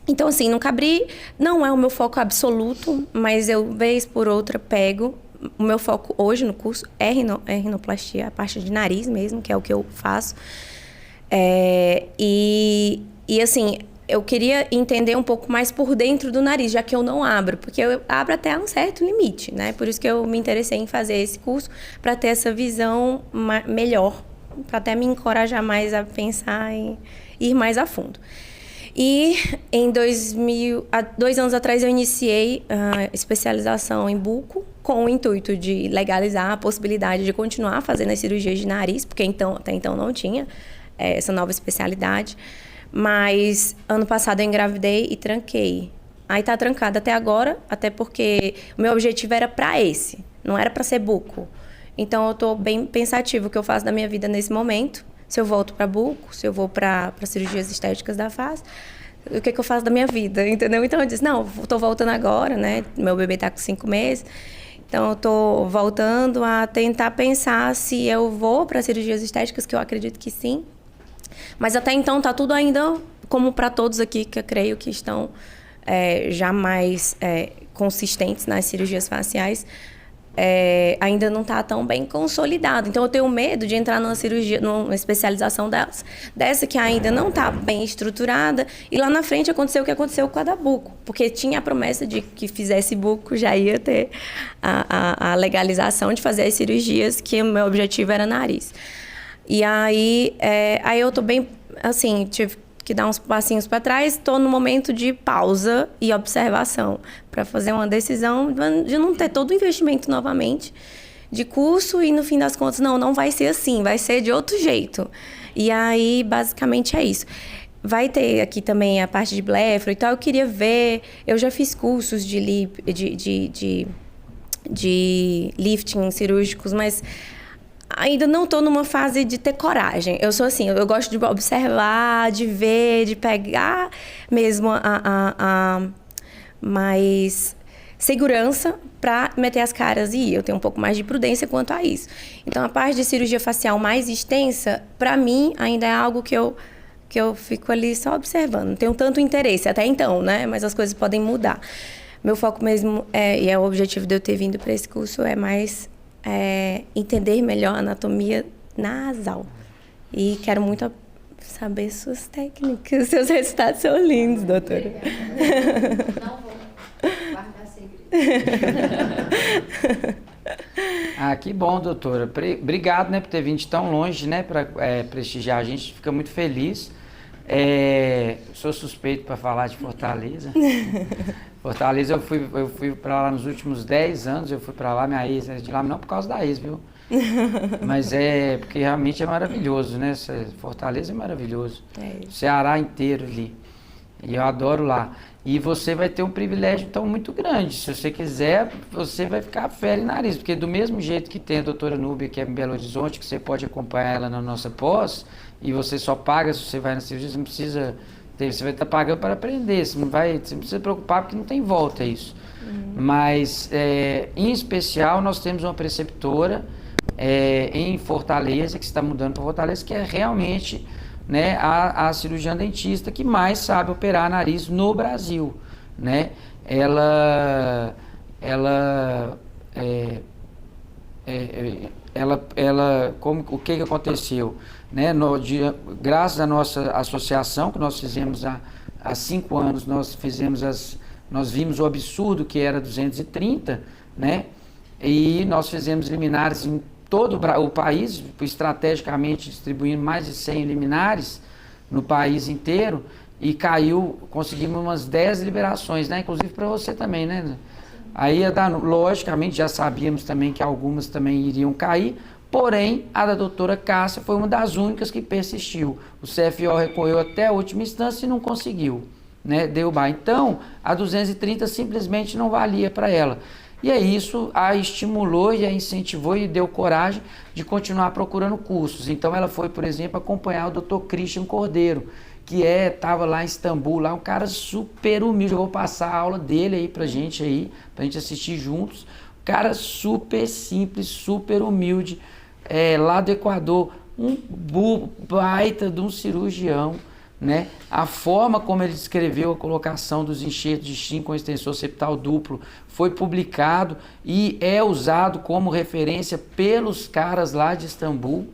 então assim, nunca abri, não é o meu foco absoluto, mas eu, vez por outra, pego. O meu foco hoje no curso é rinoplastia, a parte de nariz mesmo, que é o que eu faço. E assim, eu queria entender um pouco mais por dentro do nariz, já que eu não abro, porque eu abro até um certo limite, né? Por isso que eu me interessei em fazer esse curso, para ter essa visão melhor, para até me encorajar mais a pensar em ir mais a fundo. E há 2 anos atrás eu iniciei a especialização em buco, com o intuito de legalizar a possibilidade de continuar fazendo as cirurgias de nariz, porque até então não tinha essa nova especialidade. Mas ano passado eu engravidei e tranquei. Aí tá trancada até agora, até porque o meu objetivo era para esse, não era para ser buco. Então eu tô bem pensativo o que eu faço da minha vida nesse momento. Se eu volto para buco, se eu vou para cirurgias estéticas da face, o que eu faço da minha vida, entendeu? Então eu disse, não, estou voltando agora, né? Meu bebê está com 5 meses, então eu estou voltando a tentar pensar se eu vou para cirurgias estéticas, que eu acredito que sim. Mas até então está tudo ainda como para todos aqui, que eu creio que estão já mais consistentes nas cirurgias faciais. Ainda não está tão bem consolidado. Então, eu tenho medo de entrar numa cirurgia, numa especialização dessa que ainda não está bem estruturada, e lá na frente aconteceu o que aconteceu com a da buco, porque tinha a promessa de que fizesse buco, já ia ter a legalização de fazer as cirurgias, que o meu objetivo era nariz. E aí eu estou bem, assim, tive que dar uns passinhos para trás, estou no momento de pausa e observação para fazer uma decisão de não ter todo o investimento novamente de curso e, no fim das contas, não vai ser assim, vai ser de outro jeito. E aí, basicamente, é isso. Vai ter aqui também a parte de blefaro e tal, eu queria ver, eu já fiz cursos de lifting cirúrgicos, mas ainda não estou numa fase de ter coragem. Eu sou assim, eu gosto de observar, de ver, de pegar mesmo a mais segurança para meter as caras e ir. Eu tenho um pouco mais de prudência quanto a isso. Então, a parte de cirurgia facial mais extensa, para mim, ainda é algo que eu fico ali só observando. Não tenho tanto interesse até então, né? Mas as coisas podem mudar. Meu foco mesmo, e é o objetivo de eu ter vindo para esse curso, é mais entender melhor a anatomia nasal. E quero muito saber suas técnicas. Seus resultados são lindos, doutora. Não vou guardar segredo. Que bom, doutora. Obrigado, né, por ter vindo de tão longe, né, para prestigiar a gente. Fica muito feliz. Sou suspeito para falar de Fortaleza. Fortaleza, eu fui para lá nos últimos 10 anos, eu fui para lá, minha ex era de lá, não por causa da ex, viu? Mas porque realmente é maravilhoso, né? Fortaleza é maravilhoso. O Ceará inteiro ali. E eu adoro lá. E você vai ter um privilégio, então, muito grande. Se você quiser, você vai ficar fera em nariz. Porque do mesmo jeito que tem a doutora Núbia, que é em Belo Horizonte, que você pode acompanhar ela na nossa pós, e você só paga se você vai na cirurgia, você não precisa... Você vai estar pagando para aprender, você não precisa se preocupar porque não tem volta isso. Mas, em especial, nós temos uma preceptora em Fortaleza, que está mudando para Fortaleza, que é realmente, né, a cirurgiã dentista que mais sabe operar nariz no Brasil, né? O que aconteceu? Né, graças à nossa associação que nós fizemos há 5 anos, nós vimos o absurdo que era 230, né? e nós fizemos liminares em todo o país, estrategicamente distribuindo mais de 100 liminares no país inteiro, e conseguimos umas 10 liberações, né? Inclusive para você também, né? Aí, logicamente, já sabíamos também que algumas também iriam cair, porém, a da doutora Cássia foi uma das únicas que persistiu. O CFO recorreu até a última instância e não conseguiu, né, derrubar. Então, a 230 simplesmente não valia para ela. E aí isso a estimulou e a incentivou e deu coragem de continuar procurando cursos. Então, ela foi, por exemplo, acompanhar o Dr. Christian Cordeiro, que estava lá em Istambul, lá um cara super humilde. Eu vou passar a aula dele aí pra gente assistir juntos. Cara super simples, super humilde, lá do Equador, um baita de um cirurgião, né? A forma como ele descreveu a colocação dos enxertos de Shin com extensor septal duplo foi publicado e é usado como referência pelos caras lá de Istambul.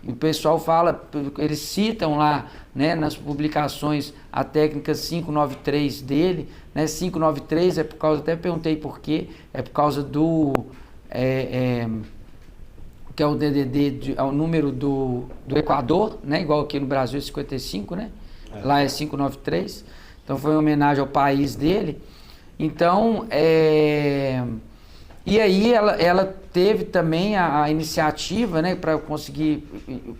E o pessoal fala, eles citam lá, né, nas publicações a técnica 593 dele, né? 593 é por causa, até perguntei por quê, é por causa do que é o DDD, é o número do Equador, né? Igual aqui no Brasil é 55, né? Lá é 593, então foi uma homenagem ao país dele. Então, e aí ela teve também a iniciativa, né, para conseguir,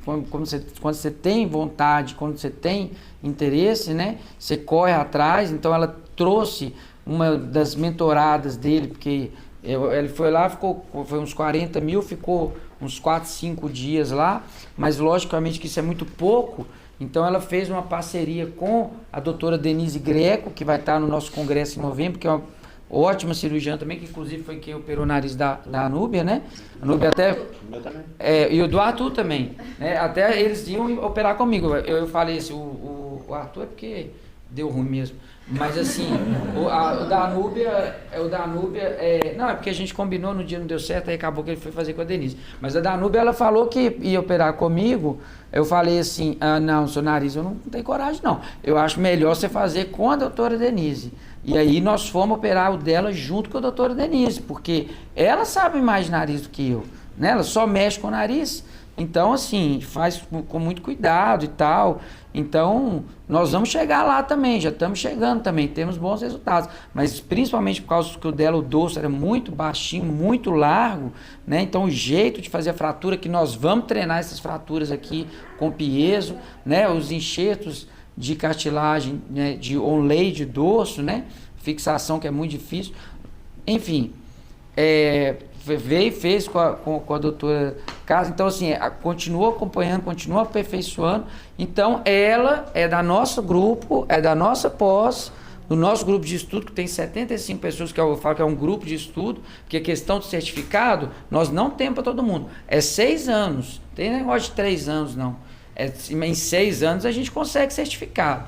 quando você tem vontade, quando você tem interesse, né, você corre atrás. Então ela trouxe uma das mentoradas dele, porque ele foi lá, foi uns 40 mil, ficou uns 4, 5 dias lá, mas logicamente que isso é muito pouco. Então ela fez uma parceria com a doutora Denise Greco, que vai estar no nosso congresso em novembro, que é uma ótima cirurgiã também, que inclusive foi quem operou o nariz da Anúbia, né? A Anúbia até... e o do Arthur também, né? Até eles iam operar comigo. Eu falei assim, o Arthur é porque deu ruim mesmo. Mas assim, o da Anúbia, não, é porque a gente combinou, no dia não deu certo, aí acabou que ele foi fazer com a Denise. Mas a da Anúbia, ela falou que ia operar comigo. Eu falei assim, não, seu nariz, eu não tenho coragem não. Eu acho melhor você fazer com a doutora Denise. E aí nós fomos operar o dela junto com a doutora Denise, porque ela sabe mais de nariz do que eu, né? Ela só mexe com o nariz, então assim, faz com muito cuidado e tal. Então, nós vamos chegar lá também, já estamos chegando também, temos bons resultados, mas principalmente por causa que o dela, o dorso era muito baixinho, muito largo, né? Então, o jeito de fazer a fratura, que nós vamos treinar essas fraturas aqui com piezo, né? Os enxertos de cartilagem, né? De onlay de dorso, né? Fixação, que é muito difícil. Enfim, veio e fez com a doutora Casa. Então, assim, continua acompanhando, continua aperfeiçoando. Então, ela é da nosso grupo, é da nossa pós, do nosso grupo de estudo, que tem 75 pessoas, que eu falo que é um grupo de estudo, porque a questão do certificado, nós não temos para todo mundo. É 6 anos, tem negócio de 3 anos, não. Em 6 anos a gente consegue certificado.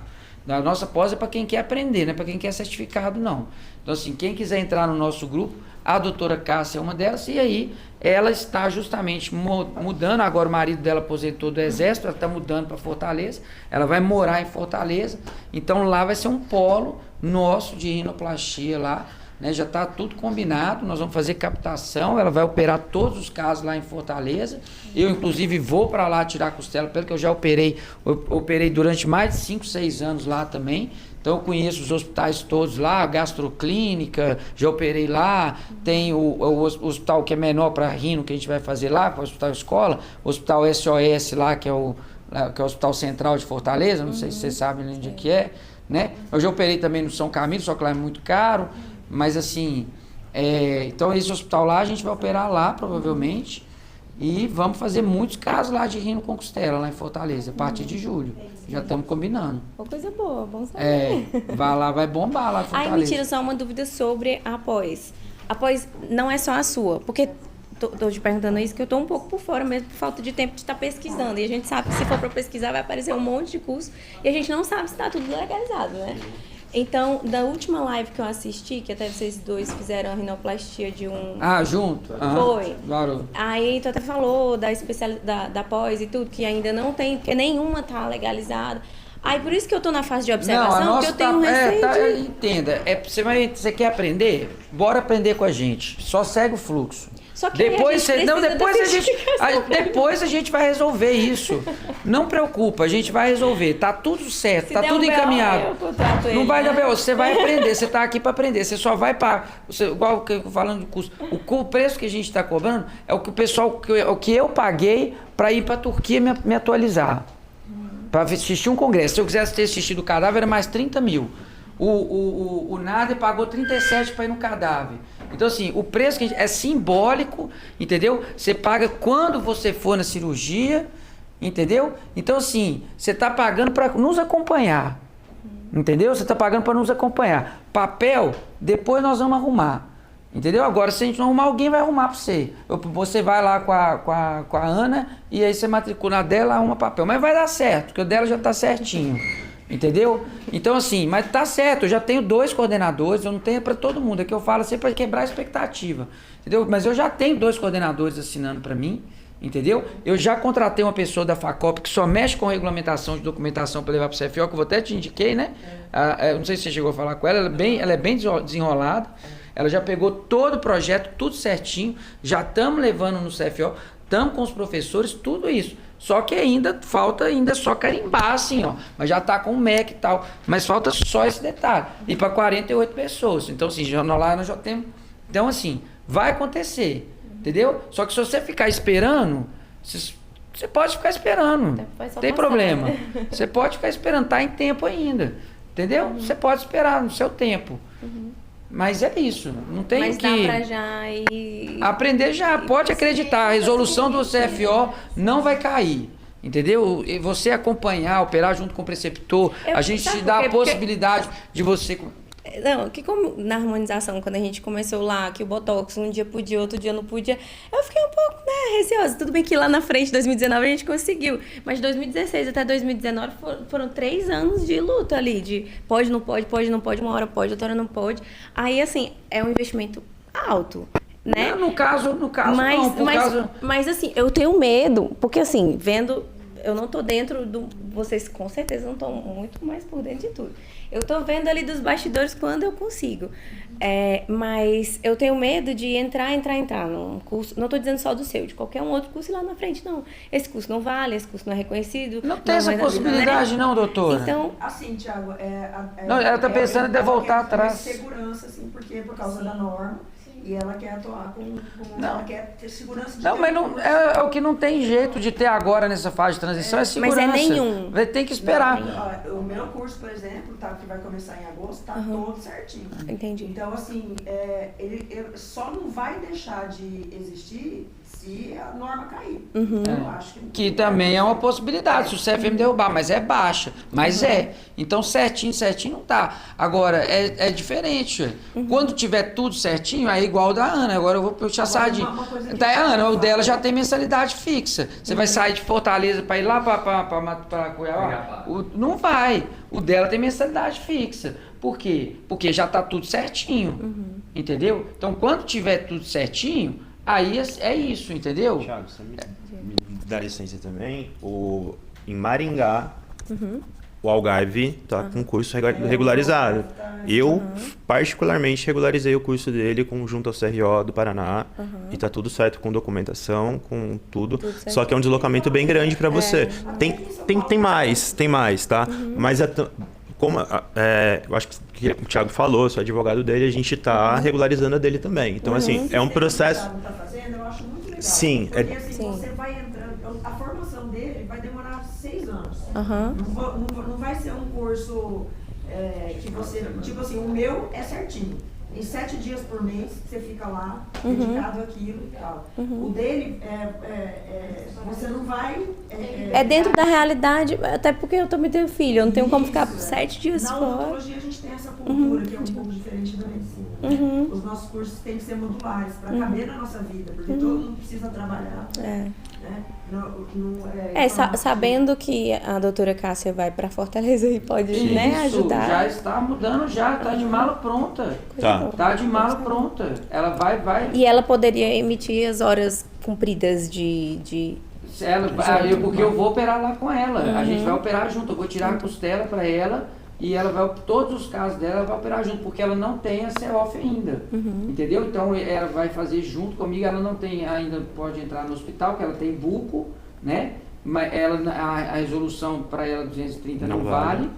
A nossa pós é para quem quer aprender, não é para quem quer certificado, não. Então, assim, quem quiser entrar no nosso grupo, a doutora Cássia é uma delas, e aí ela está justamente mudando. Agora o marido dela aposentou do Exército, ela está mudando para Fortaleza, ela vai morar em Fortaleza, então lá vai ser um polo nosso de rinoplastia lá, né? Já está tudo combinado, nós vamos fazer captação, ela vai operar todos os casos lá em Fortaleza. Eu, inclusive, vou para lá tirar costela, pelo que eu já operei durante mais de 5, 6 anos lá também. Então eu conheço os hospitais todos lá, a gastroclínica, já operei lá, tem o hospital que é menor para rino, que a gente vai fazer lá, que é o Hospital Escola, o Hospital SOS lá, que é o Hospital Central de Fortaleza, não sei se vocês sabem onde que é, né? Eu já operei também no São Camilo, só que lá é muito caro, mas assim, então esse hospital lá a gente vai operar lá, provavelmente, e vamos fazer muitos casos lá de rino com costela, lá em Fortaleza, a partir de julho. Já estamos combinando. Uma coisa boa, bom saber. Vai lá, vai bombar lá em Fortaleza. Ai, mentira, só uma dúvida sobre a pós. A pós não é só a sua, porque tô te perguntando isso, que eu tô um pouco por fora mesmo, por falta de tempo de estar pesquisando. E a gente sabe que se for para pesquisar vai aparecer um monte de curso, e a gente não sabe se está tudo legalizado, né? Então, da última live que eu assisti, que até vocês dois fizeram a rinoplastia de um... junto? Foi. Claro. Aí tu até falou da especialidade da pós e tudo, que ainda não tem, porque nenhuma tá legalizada. Aí por isso que eu tô na fase de observação, porque eu tenho um receio Entenda, você quer aprender? Bora aprender com a gente. Só segue o fluxo. Só que depois depois a gente vai resolver isso. Não preocupa, a gente vai resolver. Tá tudo certo, tá tudo encaminhado. Não vai dar B.O., você vai aprender, você tá aqui para aprender. Você só vai para igual que eu falando de custo. O preço que a gente está cobrando é o que o pessoal, o que eu paguei para ir para a Turquia me atualizar. Para assistir um congresso. Se eu quisesse ter assistido o cadáver, era mais 30 mil. O Nader pagou 37 para ir no cadáver. Então, assim, o preço que é simbólico, entendeu? Você paga quando você for na cirurgia, entendeu? Então, assim, você está pagando para nos acompanhar, entendeu? Você está pagando para nos acompanhar. Papel, depois nós vamos arrumar, entendeu? Agora, se a gente não arrumar, alguém vai arrumar para você. Você vai lá com a Ana e aí você matricula dela, arruma papel. Mas vai dar certo, porque o dela já está certinho. Entendeu? Então, assim, mas tá certo, eu já tenho 2 coordenadores, eu não tenho para todo mundo, é que eu falo assim para quebrar a expectativa, entendeu? Mas eu já tenho 2 coordenadores assinando para mim, entendeu? Eu já contratei uma pessoa da FACOP que só mexe com regulamentação de documentação para levar para o CFO, que eu até te indiquei, né? Eu não sei se você chegou a falar com ela, ela é bem desenrolada, ela já pegou todo o projeto, tudo certinho, já estamos levando no CFO, estamos com os professores, tudo isso. Só que falta só carimbar, assim, ó. Mas já tá com o MEC e tal. Mas falta só esse detalhe. E para 48 pessoas. Então, assim, lá nós já temos. Então, assim, vai acontecer. Entendeu? Só que se você ficar esperando, você pode ficar esperando. Não tem problema. Você pode ficar esperando, tá em tempo ainda. Entendeu? Você pode esperar no seu tempo. Mas é isso, não tem Mas que... Mas dá pra já ir... Aprender já, pode acreditar, a resolução do CFO não vai cair, entendeu? E você acompanhar, operar junto com o preceptor, a gente te dá a possibilidade de você... Não, que como na harmonização, quando a gente começou lá, que o Botox um dia podia, outro dia não podia, eu fiquei um pouco, receosa. Tudo bem que lá na frente, 2019, a gente conseguiu. Mas de 2016 até 2019 foram 3 anos de luta ali, de pode, não pode, uma hora pode, outra hora não pode. Aí, assim, é um investimento alto, né? Não, no caso mas, assim, eu tenho medo, porque, assim, vendo... Eu não tô dentro do... Vocês, com certeza, não estão muito mais por dentro de tudo. Eu tô vendo ali dos bastidores quando eu consigo. Mas eu tenho medo de entrar num curso... Não tô dizendo só do seu, de qualquer um outro curso lá na frente, não. Esse curso não vale, esse curso não é reconhecido. Não tem essa possibilidade, né? Não, doutora. Então... Assim, Thiago, não, ela tá pensando em até voltar atrás. Segurança, assim, porque por causa da norma. E ela quer atuar ela quer ter segurança de... Não, mas não, é o que não tem jeito de ter agora nessa fase de transição, é segurança. Mas nenhum. Tem que esperar. O meu curso, por exemplo, que vai começar em agosto, tá todo certinho. Entendi. Então, assim, ele só não vai deixar de existir se a norma cair. Eu acho que também é uma possibilidade, se o CFM derrubar, mas é baixa. Mas Então, certinho não tá. Agora, é diferente. Quando tiver tudo certinho, é igual o da Ana. Agora eu vou puxar sardinha. Então, Ana, o dela já tem mensalidade fixa. Você vai sair de Fortaleza para ir lá para Cuiabá? Não vai. O dela tem mensalidade fixa. Por quê? Porque já tá tudo certinho. Entendeu? Então, quando tiver tudo certinho, aí é isso, entendeu? Thiago, você me dá licença também. Em Maringá, o Algarve está com curso regularizado. Eu, particularmente, regularizei o curso dele junto ao CRO do Paraná. E está tudo certo com documentação, com tudo. Só que é um deslocamento bem grande para você. Tem mais, tá? Mas como eu acho que o Thiago falou, sou advogado dele, a gente está regularizando a dele também. Então, assim, é um processo... Tá fazendo, eu acho muito legal. Sim. Porque, assim, você vai entrando... A formação dele vai demorar 6 anos. Não vai ser um curso que você... Tipo assim, o meu é certinho. Em 7 dias por mês, você fica lá, dedicado àquilo e tal. O dele, você não vai... É dentro da realidade, até porque eu também tenho filho, eu não tenho como ficar 7 dias Na fora. odontologia a gente tem essa cultura que é um pouco diferente da medicina. Os nossos cursos têm que ser modulares, para caber na nossa vida, porque todo mundo precisa trabalhar. Né? Sabendo que a doutora Cássia vai para Fortaleza e pode ajudar. Já está mudando, está de mala pronta. Tá de mala pronta. Ela vai. E ela poderia emitir as horas cumpridas de porque eu vou operar lá com ela. A gente vai operar junto. Eu vou tirar a costela para ela, e ela vai, todos os casos dela, ela vai operar junto, porque ela não tem a COF ainda, entendeu? Então ela vai fazer junto comigo, ela não tem, ainda pode entrar no hospital, porque ela tem buco, né? Mas a resolução para ela 230 não vale.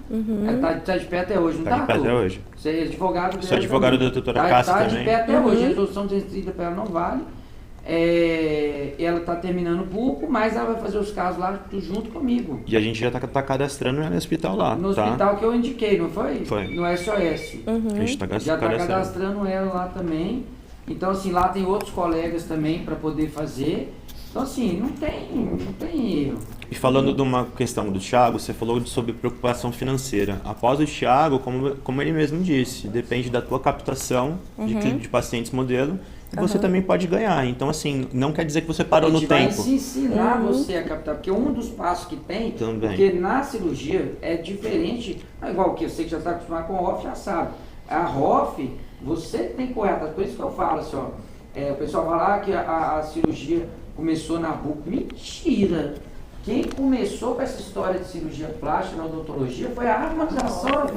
Ela tá de pé até hoje, não tá? Tá de pé até hoje. Você é advogado dela. Sou advogado da doutora Cássia também. também. Tá de pé até hoje, a resolução 230 para ela não vale. Ela tá terminando o buco, mas ela vai fazer os casos lá junto comigo. E a gente já tá cadastrando ela no hospital lá, No tá? hospital que eu indiquei, não foi? Foi. No SOS. A gente tá Já tá cadastrando. cadastrando ela lá também. Então, assim, lá tem outros colegas também para poder fazer. Então, assim, não tem erro. E falando de uma questão do Thiago, você falou sobre preocupação financeira. Após o Thiago, como ele mesmo disse, depende da tua captação de pacientes modelo, e você também pode ganhar. Então, assim, não quer dizer que você parou no tempo. A gente vai ensinar você a captar, porque um dos passos que tem, Também. porque na cirurgia é diferente, não é igual que você que já está acostumado com a ROF já sabe. A ROF, você tem que correr atrás, por isso que eu falo assim, ó, o pessoal fala que a cirurgia começou na buco. Mentira! Quem começou com essa história de cirurgia plástica na odontologia foi a harmonização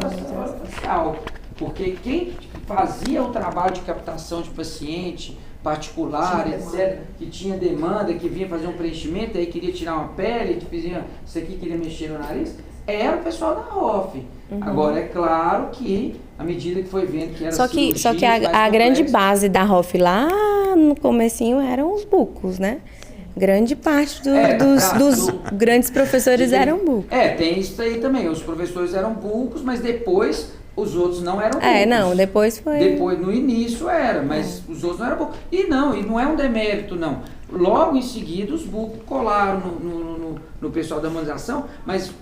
facial. Porque quem fazia o trabalho de captação de paciente particular, etc., que tinha demanda, que vinha fazer um preenchimento, aí queria tirar uma pele, que fazia isso aqui, queria mexer no nariz, era o pessoal da ROF. Agora, é claro que, à medida que foi vendo que era Só que a grande base da ROF lá no comecinho eram os bucos, né? Grande parte dos grandes professores eram bucos. Tem isso aí também. Os professores eram bucos, mas depois os outros não eram bucos. Não, depois foi... Depois, no início era, mas os outros não eram bucos. E não é um demérito, não. Logo em seguida, os bucos colaram no pessoal da harmonização, mas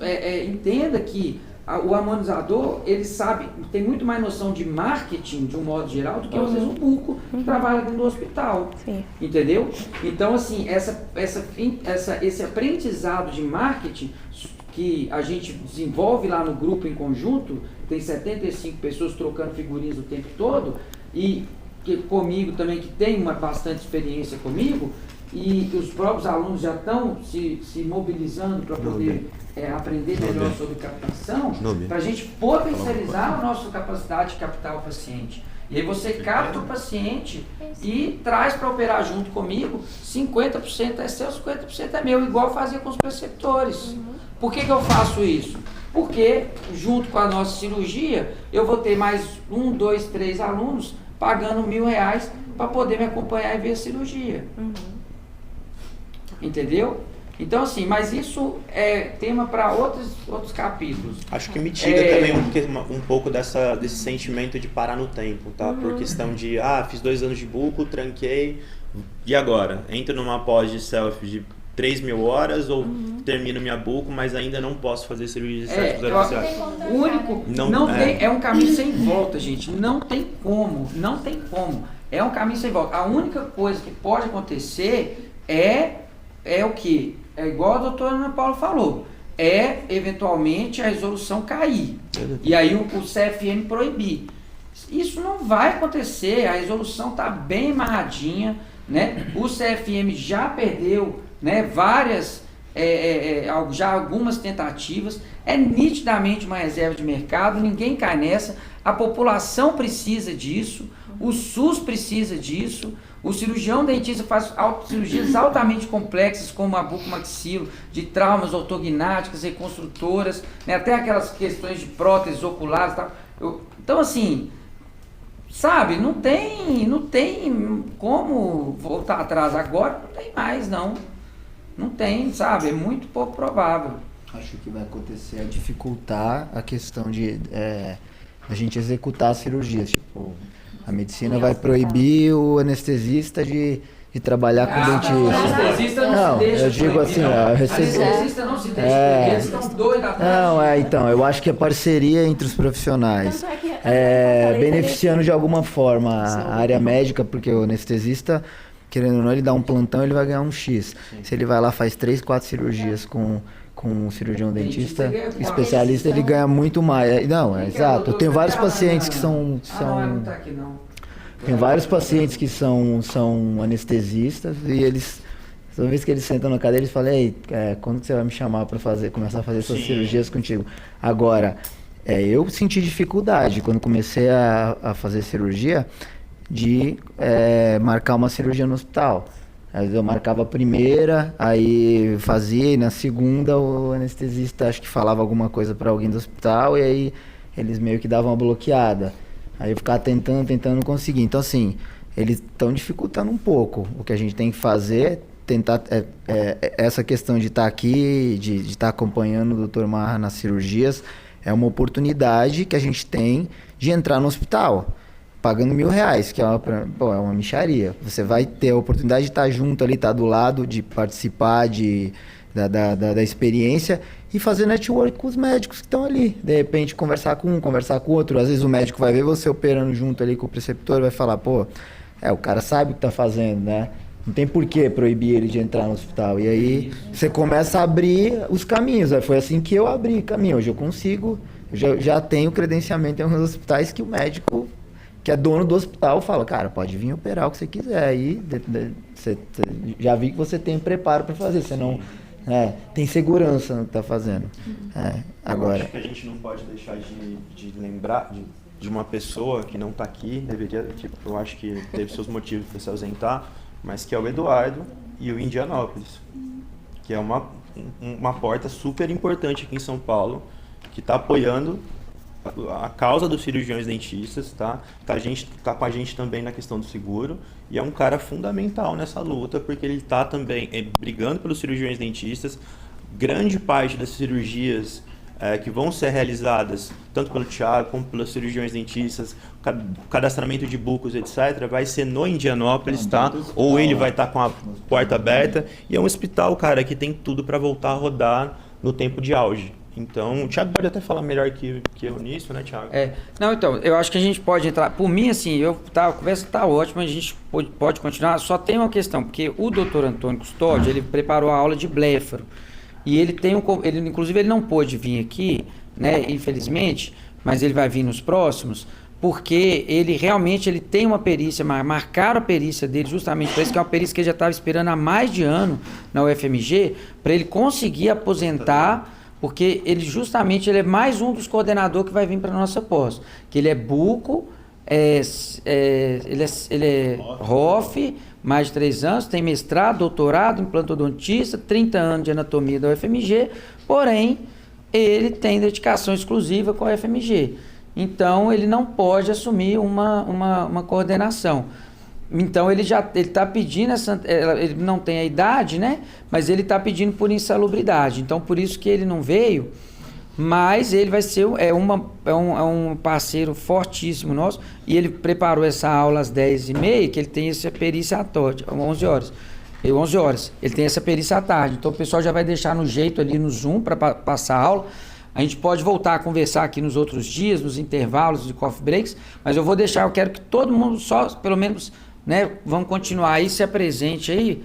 entenda que o harmonizador, ele sabe, tem muito mais noção de marketing, de um modo geral, do que às vezes um buco que trabalha dentro do hospital. Sim. Entendeu? Então, assim, esse aprendizado de marketing que a gente desenvolve lá no grupo em conjunto, tem 75 pessoas trocando figurinhas o tempo todo, e comigo também, que tem bastante experiência comigo, e os próprios alunos já estão se mobilizando para poder aprender melhor sobre captação, para a gente potencializar a nossa capacidade de captar o paciente. E aí você capta o paciente e traz para operar junto comigo, 50% é seu, 50% é meu, igual eu fazia com os preceptores. Por que eu faço isso? Porque junto com a nossa cirurgia, eu vou ter mais 1, 2, 3 alunos pagando R$1.000 para poder me acompanhar e ver a cirurgia. Entendeu? Então, assim, mas isso é tema para outros capítulos. Acho que mitiga também um pouco desse sentimento de parar no tempo, tá? Por questão de, fiz 2 anos de buco, tranquei, e agora? Entro numa pós de selfie de 3.000 horas ou termino minha buco, mas ainda não posso fazer cirurgia de estéticos artificiais. O único, não tem, é um caminho sem volta, gente. Não tem como. É um caminho sem volta. A única coisa que pode acontecer é o que? É igual a doutora Ana Paula falou. Eventualmente, a resolução cair. E aí o CFM proibir. Isso não vai acontecer. A resolução está bem amarradinha, né? O CFM já perdeu, né, já algumas tentativas. É nitidamente uma reserva de mercado. Ninguém cai nessa. A população precisa disso. O SUS precisa disso. O cirurgião dentista faz cirurgias altamente complexas, como a bucomaxilo, de traumas ortognáticas, reconstrutoras, né, até aquelas questões de próteses oculares e tal. Então, assim, sabe, não tem como voltar atrás agora, não tem mais, não. Não tem, sabe, é muito pouco provável. Acho que vai acontecer dificultar a questão de a gente executar as cirurgias, tipo... A medicina vai proibir o anestesista de trabalhar com dentista. O anestesista não se deixa. Eu digo assim, anestesista não se deixa, eles estão doidos atrás. Não, então, eu acho que a parceria entre os profissionais, beneficiando de alguma forma a área médica, porque o anestesista, querendo ou não, ele dá um plantão, ele vai ganhar um X. Se ele vai lá, faz 3, 4 cirurgias com um cirurgião dentista especialista, ele ganha muito mais. Não, exato. Eu tenho vários pacientes que são tem vários pacientes que são anestesistas e eles, toda vez que eles sentam na cadeira, eles falam: ei, quando você vai me chamar para começar a fazer essas cirurgias contigo? Agora, Eu senti dificuldade quando comecei a fazer cirurgia de marcar uma cirurgia no hospital. Às vezes eu marcava a primeira, aí fazia, e na segunda o anestesista acho que falava alguma coisa para alguém do hospital, e aí eles meio que davam uma bloqueada. Aí eu ficava tentando, não conseguia. Então assim, eles estão dificultando um pouco. O que a gente tem que fazer, tentar, essa questão de estar aqui, de estar acompanhando o Dr. Marra nas cirurgias, é uma oportunidade que a gente tem de entrar no hospital, pagando R$1.000, que é uma mixaria. Você vai ter a oportunidade de estar junto ali, estar do lado, de participar da experiência e fazer network com os médicos que estão ali. De repente, conversar com um, conversar com o outro. Às vezes o médico vai ver você operando junto ali com o preceptor e vai falar, o cara sabe o que está fazendo, né? Não tem por que proibir ele de entrar no hospital. E aí você começa a abrir os caminhos. Foi assim que eu abri caminho. Hoje eu consigo, já tenho credenciamento em alguns hospitais que o médico, que é dono do hospital, fala, cara, pode vir operar o que você quiser. Aí já vi que você tem preparo para fazer, você não tem segurança no que está fazendo. Agora, eu acho que a gente não pode deixar de lembrar de uma pessoa que não está aqui, eu acho que teve seus motivos para se ausentar, mas que é o Eduardo e o Indianópolis, que é uma porta super importante aqui em São Paulo, que está apoiando a causa dos cirurgiões dentistas, tá com a gente também na questão do seguro, e é um cara fundamental nessa luta, porque ele está também brigando pelos cirurgiões dentistas. Grande parte das cirurgias que vão ser realizadas, tanto pelo Thiago como pelos cirurgiões dentistas, cadastramento de bucos, etc., vai ser no Indianópolis, tá? Ou ele vai estar com a porta aberta, e é um hospital, cara, que tem tudo para voltar a rodar no tempo de auge. Então, o Thiago pode até falar melhor que eu nisso, né, Thiago? Não, então, eu acho que a gente pode entrar. Por mim, assim, a conversa está ótima, a gente pode continuar. Só tem uma questão, porque o Dr. Antônio Custódio, ele preparou a aula de bléfaro. E ele inclusive, ele não pôde vir aqui, né, infelizmente, mas ele vai vir nos próximos, porque ele realmente tem uma perícia, marcaram a perícia dele justamente para isso, que é uma perícia que ele já estava esperando há mais de ano na UFMG, para ele conseguir aposentar, porque ele é mais um dos coordenadores que vai vir para a nossa pós, que ele é buco, ele é ROF, mais de 3 anos, tem mestrado, doutorado, implantodontista, 30 anos de anatomia da UFMG, porém, ele tem dedicação exclusiva com a UFMG. Então, ele não pode assumir uma coordenação. Então, ele está pedindo, ele não tem a idade, né? Mas ele está pedindo por insalubridade. Então, por isso que ele não veio, mas ele vai ser um parceiro fortíssimo nosso, e ele preparou essa aula às 10h30, que ele tem essa perícia à tarde, 11 horas. Ele tem essa perícia à tarde, então o pessoal já vai deixar no jeito ali no Zoom para passar a aula. A gente pode voltar a conversar aqui nos outros dias, nos intervalos de coffee breaks, mas eu quero que todo mundo pelo menos, né, vamos continuar aí, se apresente aí,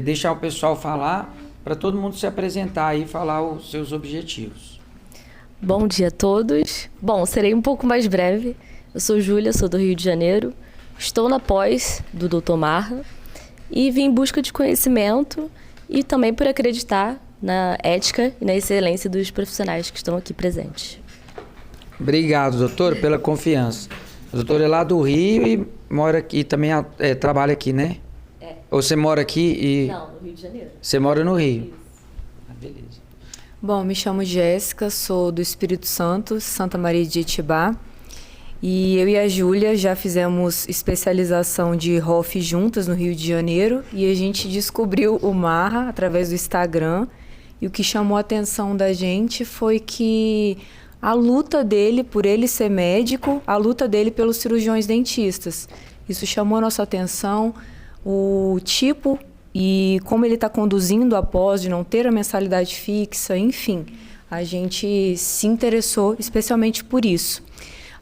deixar o pessoal falar, para todo mundo se apresentar aí e falar os seus objetivos. Bom dia a todos. Bom, serei um pouco mais breve. Eu sou Júlia, sou do Rio de Janeiro. Estou na pós do Dr. Marra e vim em busca de conhecimento e também por acreditar na ética e na excelência dos profissionais que estão aqui presentes. Obrigado, doutor, pela confiança. O doutor é lá do Rio e mora aqui, também trabalha aqui, né? Ou você mora aqui e... Não, no Rio de Janeiro. Você mora no Rio? Isso. Beleza. Bom, me chamo Jéssica, sou do Espírito Santo, Santa Maria de Itibá. E eu e a Júlia já fizemos especialização de ROF juntas no Rio de Janeiro. E a gente descobriu o Marra através do Instagram. E o que chamou a atenção da gente foi que a luta dele por ele ser médico, a luta dele pelos cirurgiões dentistas. Isso chamou a nossa atenção, o tipo e como ele está conduzindo a pós, de não ter a mensalidade fixa, enfim. A gente se interessou especialmente por isso.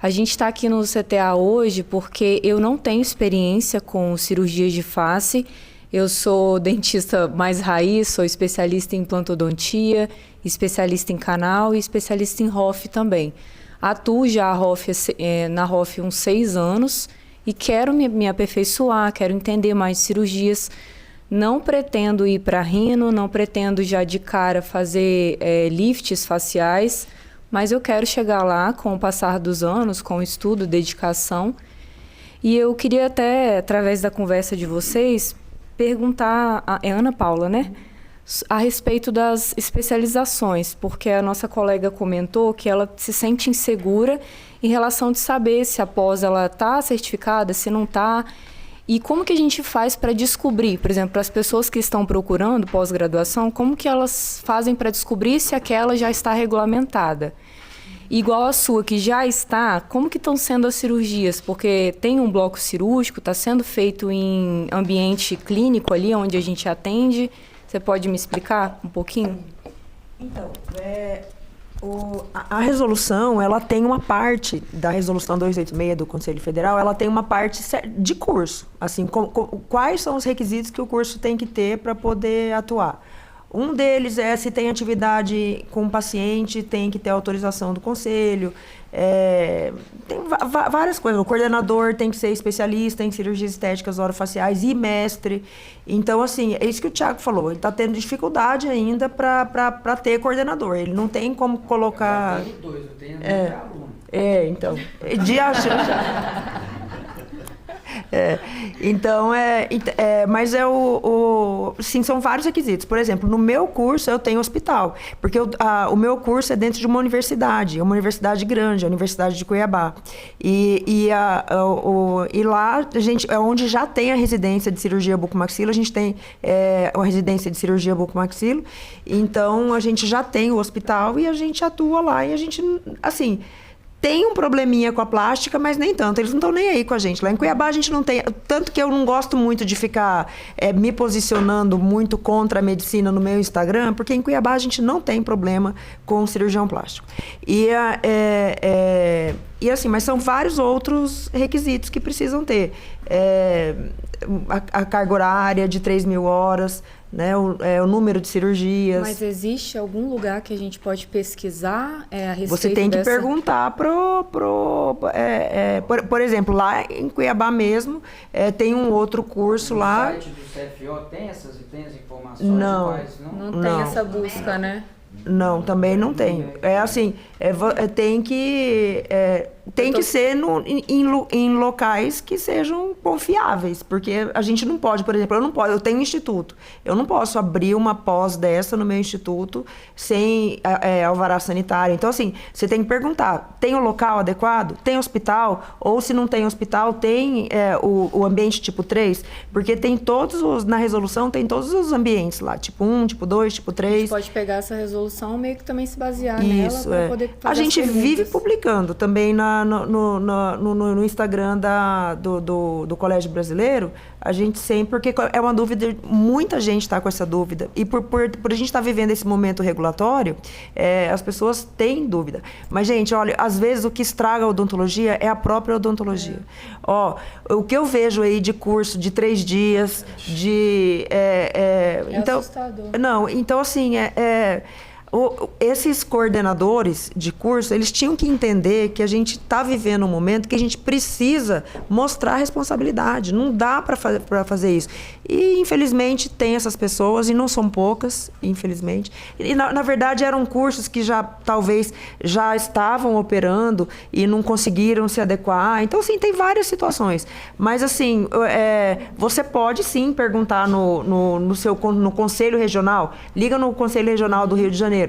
A gente está aqui no CTA hoje porque eu não tenho experiência com cirurgias de face. Eu sou dentista mais raiz, sou especialista em implantodontia, especialista em canal e especialista em ROF também. Atuo já na ROF uns 6 anos e quero me aperfeiçoar, quero entender mais cirurgias. Não pretendo ir para rino, não pretendo já de cara fazer lifts faciais, mas eu quero chegar lá com o passar dos anos, com estudo, dedicação. E eu queria até, através da conversa de vocês, perguntar, é Ana Paula, né? A respeito das especializações, porque a nossa colega comentou que ela se sente insegura em relação de saber se a pós ela está certificada, se não está. E como que a gente faz para descobrir, por exemplo, as pessoas que estão procurando pós-graduação, como que elas fazem para descobrir se aquela já está regulamentada? Igual a sua, que já está, como que estão sendo as cirurgias? Porque tem um bloco cirúrgico, está sendo feito em ambiente clínico ali, onde a gente atende. Você pode me explicar um pouquinho? Então, a resolução, ela tem uma parte da resolução 286 do Conselho Federal, ela tem uma parte de curso, assim, quais são os requisitos que o curso tem que ter para poder atuar. Um deles é se tem atividade com o paciente, tem que ter autorização do conselho, tem várias coisas. O coordenador tem que ser especialista em cirurgias estéticas orofaciais e mestre. Então, assim, é isso que o Thiago falou. Ele está tendo dificuldade ainda para ter coordenador. Ele não tem como colocar... Eu tenho dois, eu tenho aluno. Então. De então, mas sim, são vários requisitos. Por exemplo, no meu curso eu tenho hospital, porque o meu curso é dentro de uma universidade grande, a Universidade de Cuiabá. E lá, a gente, é onde já tem a residência de cirurgia bucomaxilo, a gente tem uma residência de cirurgia bucomaxilo, então a gente já tem o hospital e a gente atua lá, e a gente, assim... Tem um probleminha com a plástica, mas nem tanto. Eles não estão nem aí com a gente. Lá em Cuiabá a gente não tem... Tanto que eu não gosto muito de ficar me posicionando muito contra a medicina no meu Instagram, porque em Cuiabá a gente não tem problema com cirurgião plástico. E assim, mas são vários outros requisitos que precisam ter. A carga horária de 3.000 horas... Né, o número de cirurgias. Mas existe algum lugar que a gente pode pesquisar a respeito Você tem que perguntar por exemplo, lá em Cuiabá mesmo, tem um outro curso lá... No site do CFO tem as informações? Não. Não tem essa busca, né? Não, também não tem. É assim, tem que ser em locais que sejam confiáveis, porque a gente não pode, por exemplo, eu tenho um instituto, eu não posso abrir uma pós dessa no meu instituto sem alvará sanitário. Então, assim, você tem que perguntar, tem o local adequado? Tem hospital? Ou se não tem hospital, tem o ambiente tipo 3? Porque tem na resolução tem todos os ambientes lá, tipo 1, tipo 2, tipo 3. A gente pode pegar essa resolução meio que também se basear nela para poder fazer a gente as perguntas. vive publicando também no Instagram do Colégio Brasileiro, a gente sempre, porque é uma dúvida, muita gente está com essa dúvida, e por a gente estar vivendo esse momento regulatório, as pessoas têm dúvida. Mas, gente, olha, às vezes o que estraga a odontologia é a própria odontologia. O que eu vejo aí de curso de 3 dias, então, assustador. Não, então, assim, esses coordenadores de curso, eles tinham que entender que a gente está vivendo um momento que a gente precisa mostrar responsabilidade. Não dá para fazer isso. E, infelizmente, tem essas pessoas, e não são poucas, infelizmente. E, na verdade, eram cursos que talvez já estavam operando e não conseguiram se adequar. Então, assim, tem várias situações. Mas, assim, você pode, sim, perguntar no Conselho Regional. Liga no Conselho Regional do Rio de Janeiro.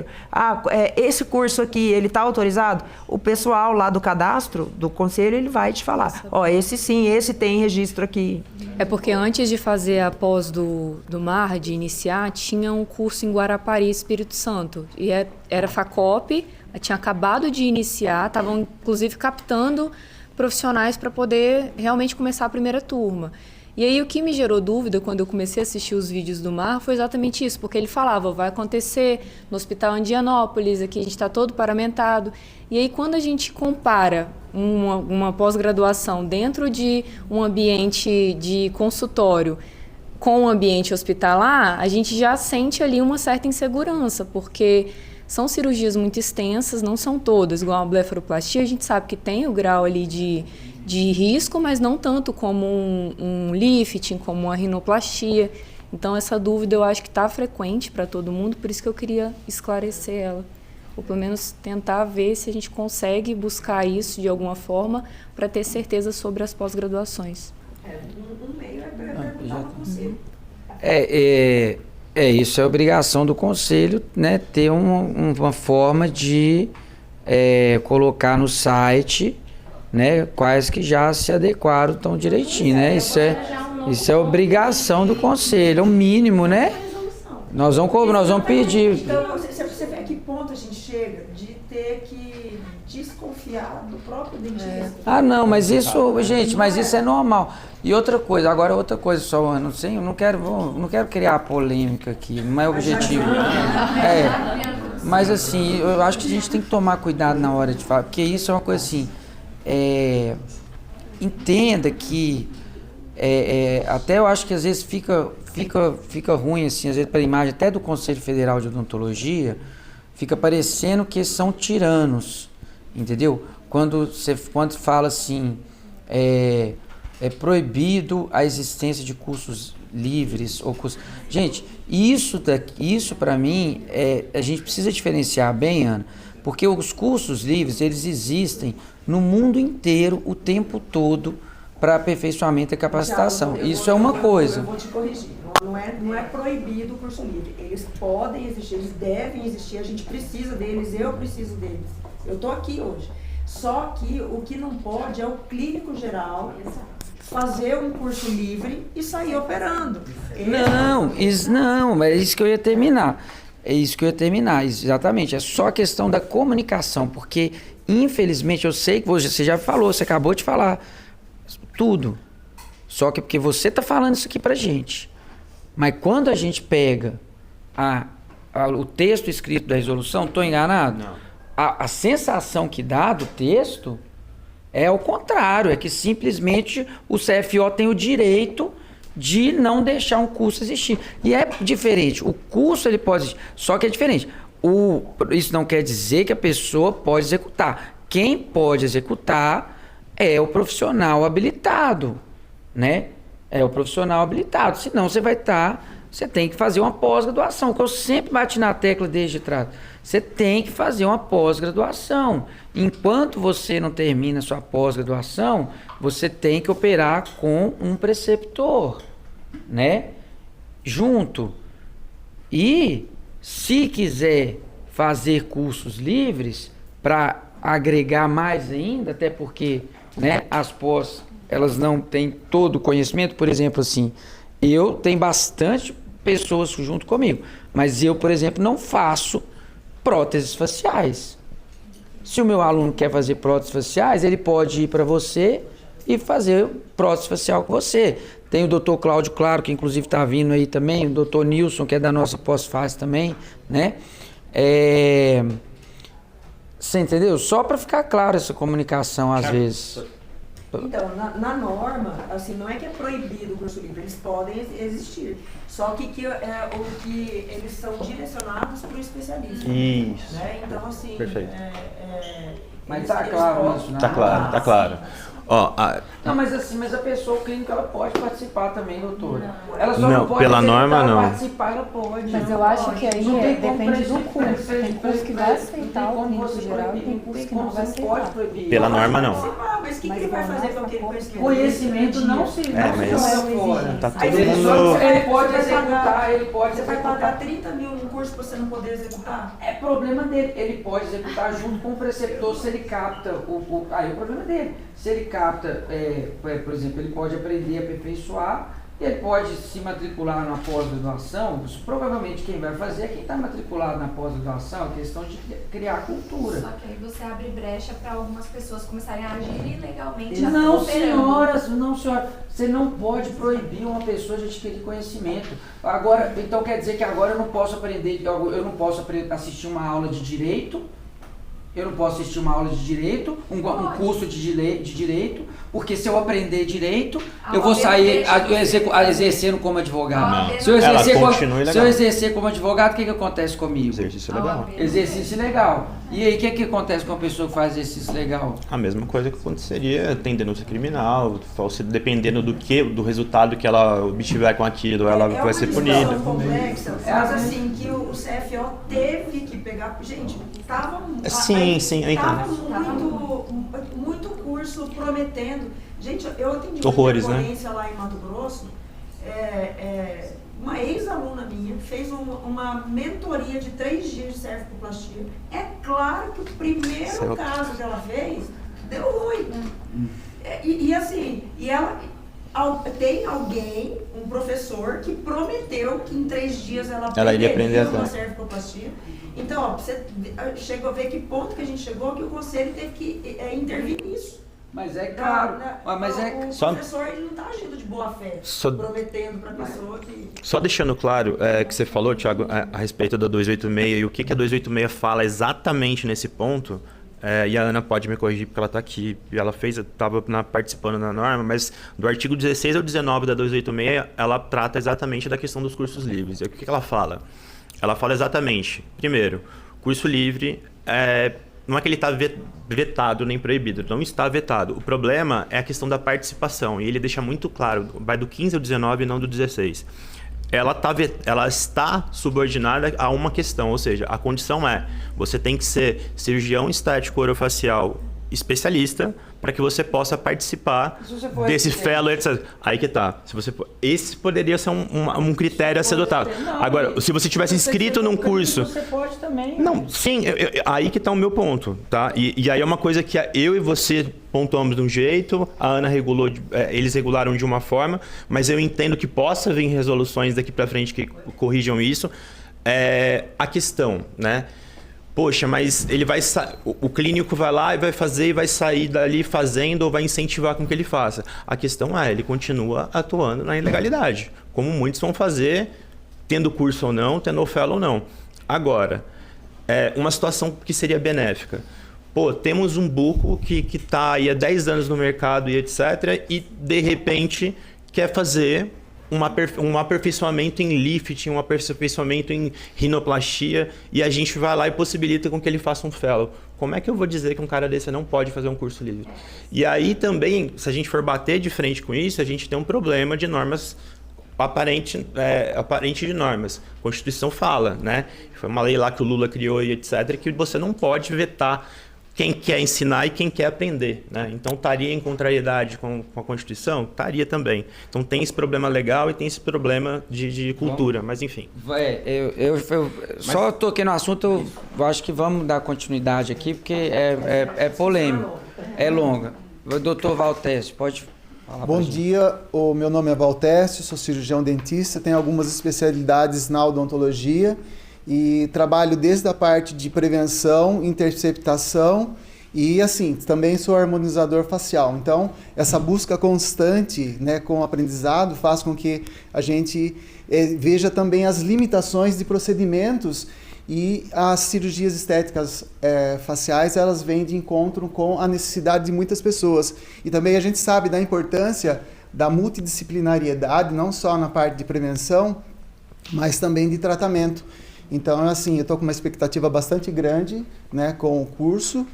Esse curso aqui, ele está autorizado? O pessoal lá do cadastro, do conselho, ele vai te falar. Esse sim, esse tem registro aqui. É porque antes de fazer a pós do MAR, de iniciar, tinha um curso em Guarapari, Espírito Santo. E era FACOP, tinha acabado de iniciar, estavam inclusive captando profissionais para poder realmente começar a primeira turma. E aí o que me gerou dúvida quando eu comecei a assistir os vídeos do MAR foi exatamente isso, porque ele falava, vai acontecer no Hospital Indianópolis, aqui a gente está todo paramentado. E aí quando a gente compara uma pós-graduação dentro de um ambiente de consultório com um ambiente hospitalar, a gente já sente ali uma certa insegurança, porque são cirurgias muito extensas, não são todas, igual a blefaroplastia, a gente sabe que tem o grau ali de risco, mas não tanto como um lifting, como uma rinoplastia. Então, essa dúvida eu acho que está frequente para todo mundo, por isso que eu queria esclarecer ela. ou pelo menos tentar ver se a gente consegue buscar isso de alguma forma para ter certeza sobre as pós-graduações. Um meio é perguntar no conselho. Isso é obrigação do conselho, né? Ter uma forma de colocar no site, né? Quais que já se adequaram tão direitinho, né? Isso é obrigação do conselho, é o mínimo, né? Nós vamos pedir. Então, você vê a que ponto a gente chega de ter que desconfiar do próprio dentista. Ah, não, mas isso, gente, mas isso é normal. E outra coisa, só, eu não quero criar polêmica aqui, não é objetivo. Mas assim, eu acho que a gente tem que tomar cuidado na hora de falar, porque isso é uma coisa assim, entenda que até eu acho que às vezes fica ruim, assim, às vezes para a imagem até do Conselho Federal de Odontologia, fica parecendo que são tiranos, entendeu? Quando fala assim, é proibido a existência de cursos livres ou cursos... Gente, isso para mim, a gente precisa diferenciar bem, Ana, porque os cursos livres, eles existem no mundo inteiro, o tempo todo, para aperfeiçoamento e capacitação. Isso é uma coisa. Eu vou te corrigir. Não é proibido o curso livre. Eles podem existir, eles devem existir, a gente precisa deles, eu preciso deles. Eu estou aqui hoje. Só que o que não pode é o clínico geral fazer um curso livre e sair operando. Mas é isso que eu ia terminar. Exatamente. É só questão da comunicação, porque, infelizmente, eu sei que você já falou, você acabou de falar tudo. Só que porque você está falando isso aqui pra gente. Mas quando a gente pega o texto escrito da resolução, estou enganado? Não. A sensação que dá do texto é o contrário, é que simplesmente o CFO tem o direito de não deixar um curso existir. E é diferente, o curso ele pode existir, só que é diferente. Isso não quer dizer que a pessoa pode executar. Quem pode executar é o profissional habilitado, né? É o profissional habilitado, senão você tem que fazer uma pós-graduação, que eu sempre bati na tecla desde trás. Você tem que fazer uma pós-graduação. Enquanto você não termina sua pós-graduação, você tem que operar com um preceptor, né? Junto. E, se quiser fazer cursos livres, para agregar mais ainda, até porque, né, as pós, elas não têm todo o conhecimento, por exemplo, assim, eu tenho bastante pessoas junto comigo, mas eu, por exemplo, não faço próteses faciais. Se o meu aluno quer fazer próteses faciais, ele pode ir para você e fazer prótese facial com você. Tem o Dr. Cláudio Claro, que inclusive está vindo aí também, o Dr. Nilson, que é da nossa pós-face também, né? Você entendeu? Só para ficar claro essa comunicação, às vezes. Então, na norma, assim, não é que é proibido o curso livre, eles podem existir. Só que eles são direcionados para o especialista. Isso. Né? Então, assim... Perfeito. Mas está claro isso, né? Tá claro. Não, mas assim, a pessoa clínica, ela pode participar também, doutora. Ela só não pode pela norma, não. Participar, ela pode. Mas eu acho que aí depende do curso. Tem curso que vai aceitar o clínico geral e tem curso que não vai aceitar. Pela norma, não. Mas o que ele vai fazer com aquele conhecimento? Conhecimento não se joga fora. Tá todo Aí mundo... Ele pode executar, Você vai pagar 30 mil num curso para você não poder executar? É problema dele. Ele pode executar junto com o preceptor se ele capta aí é o problema dele. Se ele capta, por exemplo, ele pode aprender a aperfeiçoar, ele pode se matricular na pós-graduação. Provavelmente quem vai fazer é quem está matriculado na pós-graduação, é questão de criar cultura. Só que aí você abre brecha para algumas pessoas começarem a agir ilegalmente. Não, senhora, você não pode proibir uma pessoa de adquirir conhecimento. Agora, então quer dizer que agora eu não posso assistir uma aula de direito. Eu não posso assistir uma aula de direito, um curso de direito, Porque se eu aprender direito, eu A vou OAB sair deixa exercendo como advogado. Não. Se eu Ela exercer, continua ilegal. se eu exercer como advogado, o que acontece comigo? Exercício A legal. OAB. Exercício legal. E aí, o que acontece com a pessoa que faz exercício legal? A mesma coisa que aconteceria tem denúncia criminal, dependendo do resultado que ela obtiver com aquilo, ela vai ser punida. É uma discussão complexa, mas assim, que o CFO teve que pegar... Gente, tava... Sim, eu entendo. Tava muito curso prometendo. Gente, eu atendi Horrores, uma né? intercorrência lá em Mato Grosso, uma ex-aluna minha fez uma mentoria de 3 dias de cervicoplastia. É claro que o primeiro caso que ela fez deu ruim. E assim, ela tem alguém, um professor, que prometeu que em 3 dias ela iria aprender uma a cervicoplastia. Então, ó, você chegou a ver que ponto que a gente chegou, que o conselho teve que intervir nisso. Mas é claro. O professor ele não está agindo de boa fé, prometendo para a pessoa que... Só deixando claro que você falou, Thiago, a respeito da 286 e o que a 286 fala exatamente nesse ponto, e a Ana pode me corrigir porque ela está aqui, e ela estava participando da norma, mas do artigo 16 ao 19 da 286, ela trata exatamente da questão dos cursos livres. E o que ela fala? Ela fala exatamente, primeiro, curso livre não é que ele está vetado nem proibido, não está vetado. O problema é a questão da participação, e ele deixa muito claro, vai do 15 ao 19 e não do 16. Ela está subordinada a uma questão, ou seja, a condição é, você tem que ser cirurgião estético orofacial especialista para que você possa participar desse fellow, etc. Aí que tá. Esse poderia ser um critério a ser adotado. Agora, se você tivesse inscrito num curso... Você pode também. Não, sim, aí que tá o meu ponto, tá? E aí é uma coisa que eu e você pontuamos de um jeito, a Ana regulou, eles regularam de uma forma, mas eu entendo que possa vir resoluções daqui para frente que corrijam isso. A questão, né? Poxa, mas ele vai o clínico vai lá e vai fazer e vai sair dali fazendo ou vai incentivar com que ele faça. A questão ele continua atuando na ilegalidade, como muitos vão fazer, tendo curso ou não, tendo oferta ou não. Agora, uma situação que seria benéfica. Pô, temos um buco que está aí há 10 anos no mercado e etc. E, de repente, quer fazer um aperfeiçoamento em lifting, um aperfeiçoamento em rinoplastia, e a gente vai lá e possibilita com que ele faça um fellow. Como é que eu vou dizer que um cara desse não pode fazer um curso livre? E aí também, se a gente for bater de frente com isso, a gente tem um problema de normas aparente de normas. A Constituição fala, né? Foi uma lei lá que o Lula criou e etc, que você não pode vetar quem quer ensinar e quem quer aprender, né? Então, estaria em contrariedade com a Constituição? Estaria também. Então, tem esse problema legal e tem esse problema de cultura, mas enfim. Eu só toquei no assunto, eu acho que vamos dar continuidade aqui, porque é polêmico, é longa. Doutor Valtésio, pode falar. Bom dia, o meu nome é Valtésio, sou cirurgião dentista, tenho algumas especialidades na odontologia, e trabalho desde a parte de prevenção, interceptação e, assim, também sou harmonizador facial. Então, essa busca constante, né, com o aprendizado faz com que a gente veja também as limitações de procedimentos, e as cirurgias estéticas faciais, elas vêm de encontro com a necessidade de muitas pessoas. E também a gente sabe da importância da multidisciplinariedade, não só na parte de prevenção, mas também de tratamento. Então, assim, eu estou com uma expectativa bastante grande, né, com o curso,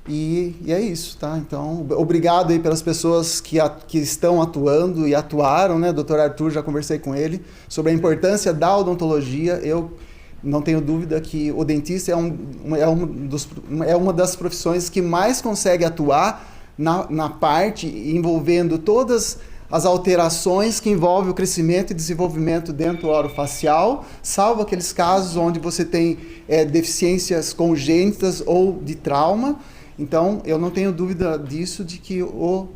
e é isso, tá? Então, obrigado aí pelas pessoas que estão atuando e atuaram, né? Dr. Arthur, já conversei com ele sobre a importância da odontologia. Eu não tenho dúvida que o dentista é uma das profissões que mais consegue atuar na parte envolvendo todas as alterações que envolvem o crescimento e desenvolvimento dentro do orofacial, salvo aqueles casos onde você tem deficiências congênitas ou de trauma. Então, eu não tenho dúvida disso, de que o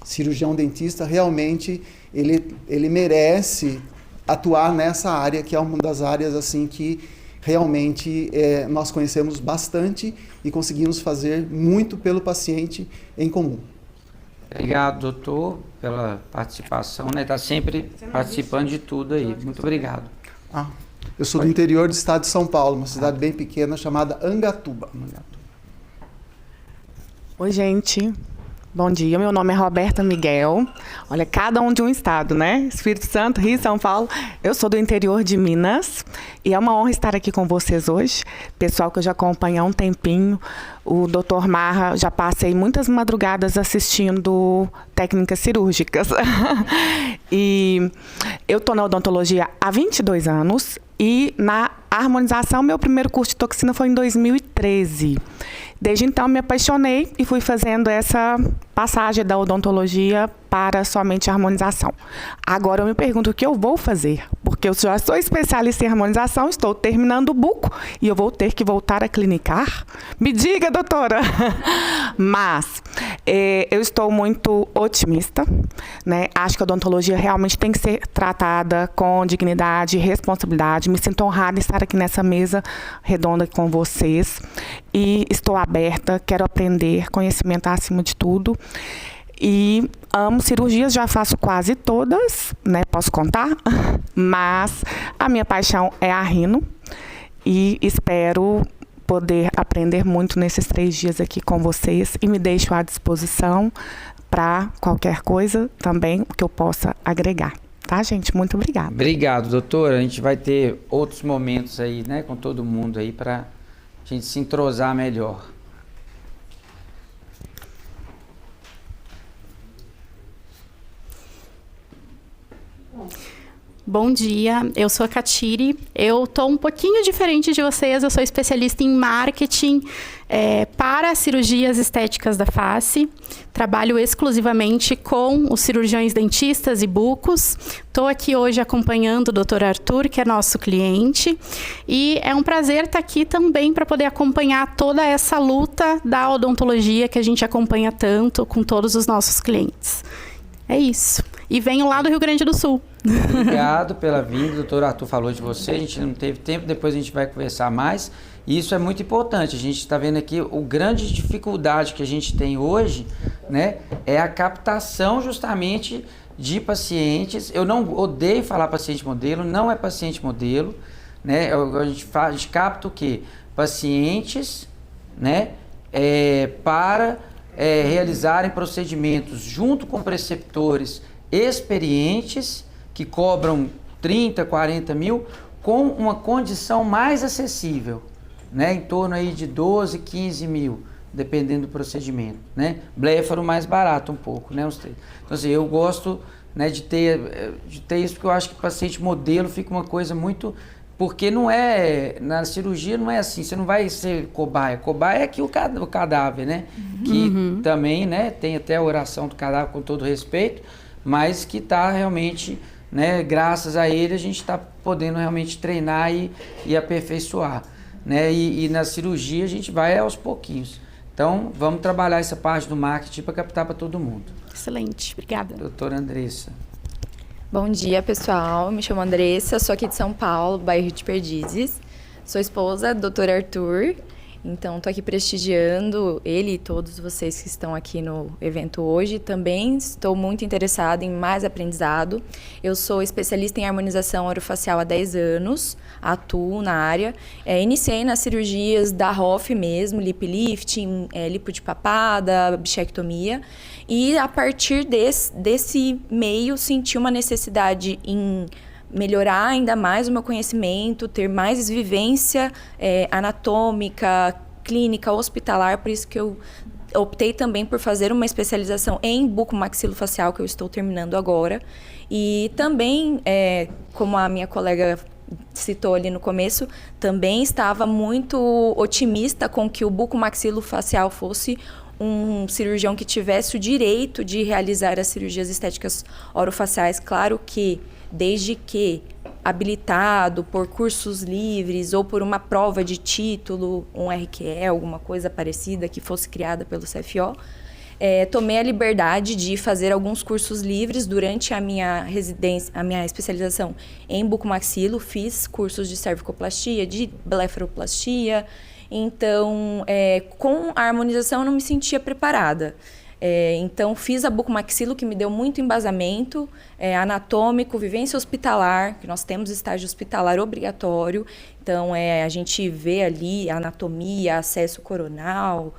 cirurgião dentista realmente ele merece atuar nessa área, que é uma das áreas assim que realmente nós conhecemos bastante e conseguimos fazer muito pelo paciente em comum. Obrigado, doutor, pela participação, né? Está sempre participando de tudo aí. Muito obrigado. Eu sou do interior do estado de São Paulo, uma cidade bem pequena chamada Angatuba. Oi, gente. Bom dia, meu nome é Roberta Miguel. Olha, cada um de um estado, né? Espírito Santo, Rio, São Paulo. Eu sou do interior de Minas e é uma honra estar aqui com vocês hoje. Pessoal que eu já acompanho há um tempinho. O Dr. Marra, já passei muitas madrugadas assistindo técnicas cirúrgicas. E eu estou na odontologia há 22 anos e na harmonização, meu primeiro curso de toxina foi em 2013. Desde então, me apaixonei e fui fazendo essa passagem da odontologia para somente a harmonização. Agora eu me pergunto o que eu vou fazer, porque eu já sou especialista em harmonização, estou terminando o buco e eu vou ter que voltar a clinicar? Me diga, doutora! Mas eu estou muito otimista, né? Acho que a odontologia realmente tem que ser tratada com dignidade e responsabilidade. Me sinto honrada em estar aqui nessa mesa redonda com vocês e estou aberta, quero aprender, conhecimento acima de tudo. E amo cirurgias, já faço quase todas, né? Posso contar? Mas a minha paixão é a rino e espero poder aprender muito nesses 3 dias aqui com vocês e me deixo à disposição para qualquer coisa também que eu possa agregar. Tá, gente? Muito obrigada. Obrigado, doutora. A gente vai ter outros momentos aí, né, com todo mundo aí para a gente se entrosar melhor. Bom dia, eu sou a Katiri. Eu estou um pouquinho diferente de vocês, eu sou especialista em marketing para cirurgias estéticas da face. Trabalho exclusivamente com os cirurgiões dentistas e bucos. Estou aqui hoje acompanhando o Dr. Arthur, que é nosso cliente. E é um prazer estar aqui também para poder acompanhar toda essa luta da odontologia que a gente acompanha tanto com todos os nossos clientes. É isso. E venho lá do Rio Grande do Sul. Obrigado pela vinda, o doutor Arthur falou de você, a gente não teve tempo, depois a gente vai conversar mais. E isso é muito importante, a gente está vendo aqui o grande dificuldade que a gente tem hoje, né, é a captação justamente de pacientes. Eu não odeio falar paciente modelo, não é paciente modelo, né, a gente capta o quê? Pacientes, né, para realizarem procedimentos junto com preceptores experientes que cobram 30, 40 mil com uma condição mais acessível, né? Em torno aí de 12, 15 mil, dependendo do procedimento, né? Blefaro mais barato um pouco, né? Então assim, eu gosto, né, de ter isso, porque eu acho que paciente modelo fica uma coisa muito... Porque não é, na cirurgia não é assim, você não vai ser cobaia. Cobaia é aqui o cadáver, né? Que também, né, tem até a oração do cadáver com todo respeito, mas que está realmente, né, graças a ele a gente está podendo realmente treinar e aperfeiçoar, né? E na cirurgia a gente vai aos pouquinhos. Então, vamos trabalhar essa parte do marketing para captar para todo mundo. Excelente, obrigada. Doutora Andressa. Bom dia, pessoal. Me chamo Andressa, sou aqui de São Paulo, bairro de Perdizes. Sou esposa do Dr. Arthur. Então, estou aqui prestigiando ele e todos vocês que estão aqui no evento hoje. Também estou muito interessada em mais aprendizado. Eu sou especialista em harmonização orofacial há 10 anos, atuo na área. Iniciei nas cirurgias da ROF mesmo, lip lifting, lipo de papada, bichectomia. E a partir desse meio, senti uma necessidade em melhorar ainda mais o meu conhecimento, ter mais vivência anatômica, clínica, hospitalar, por isso que eu optei também por fazer uma especialização em bucomaxilofacial, que eu estou terminando agora. E também, como a minha colega citou ali no começo, também estava muito otimista com que o bucomaxilofacial fosse um cirurgião que tivesse o direito de realizar as cirurgias estéticas orofaciais. Claro que desde que habilitado por cursos livres ou por uma prova de título, um RQE, alguma coisa parecida que fosse criada pelo CFO, tomei a liberdade de fazer alguns cursos livres durante a minha residência, a minha especialização em bucomaxilo. Fiz cursos de cervicoplastia, de blefaroplastia. Então, com a harmonização eu não me sentia preparada. Então, fiz a bucomaxilo, que me deu muito embasamento anatômico, vivência hospitalar, que nós temos estágio hospitalar obrigatório. Então, a gente vê ali a anatomia, acesso coronal,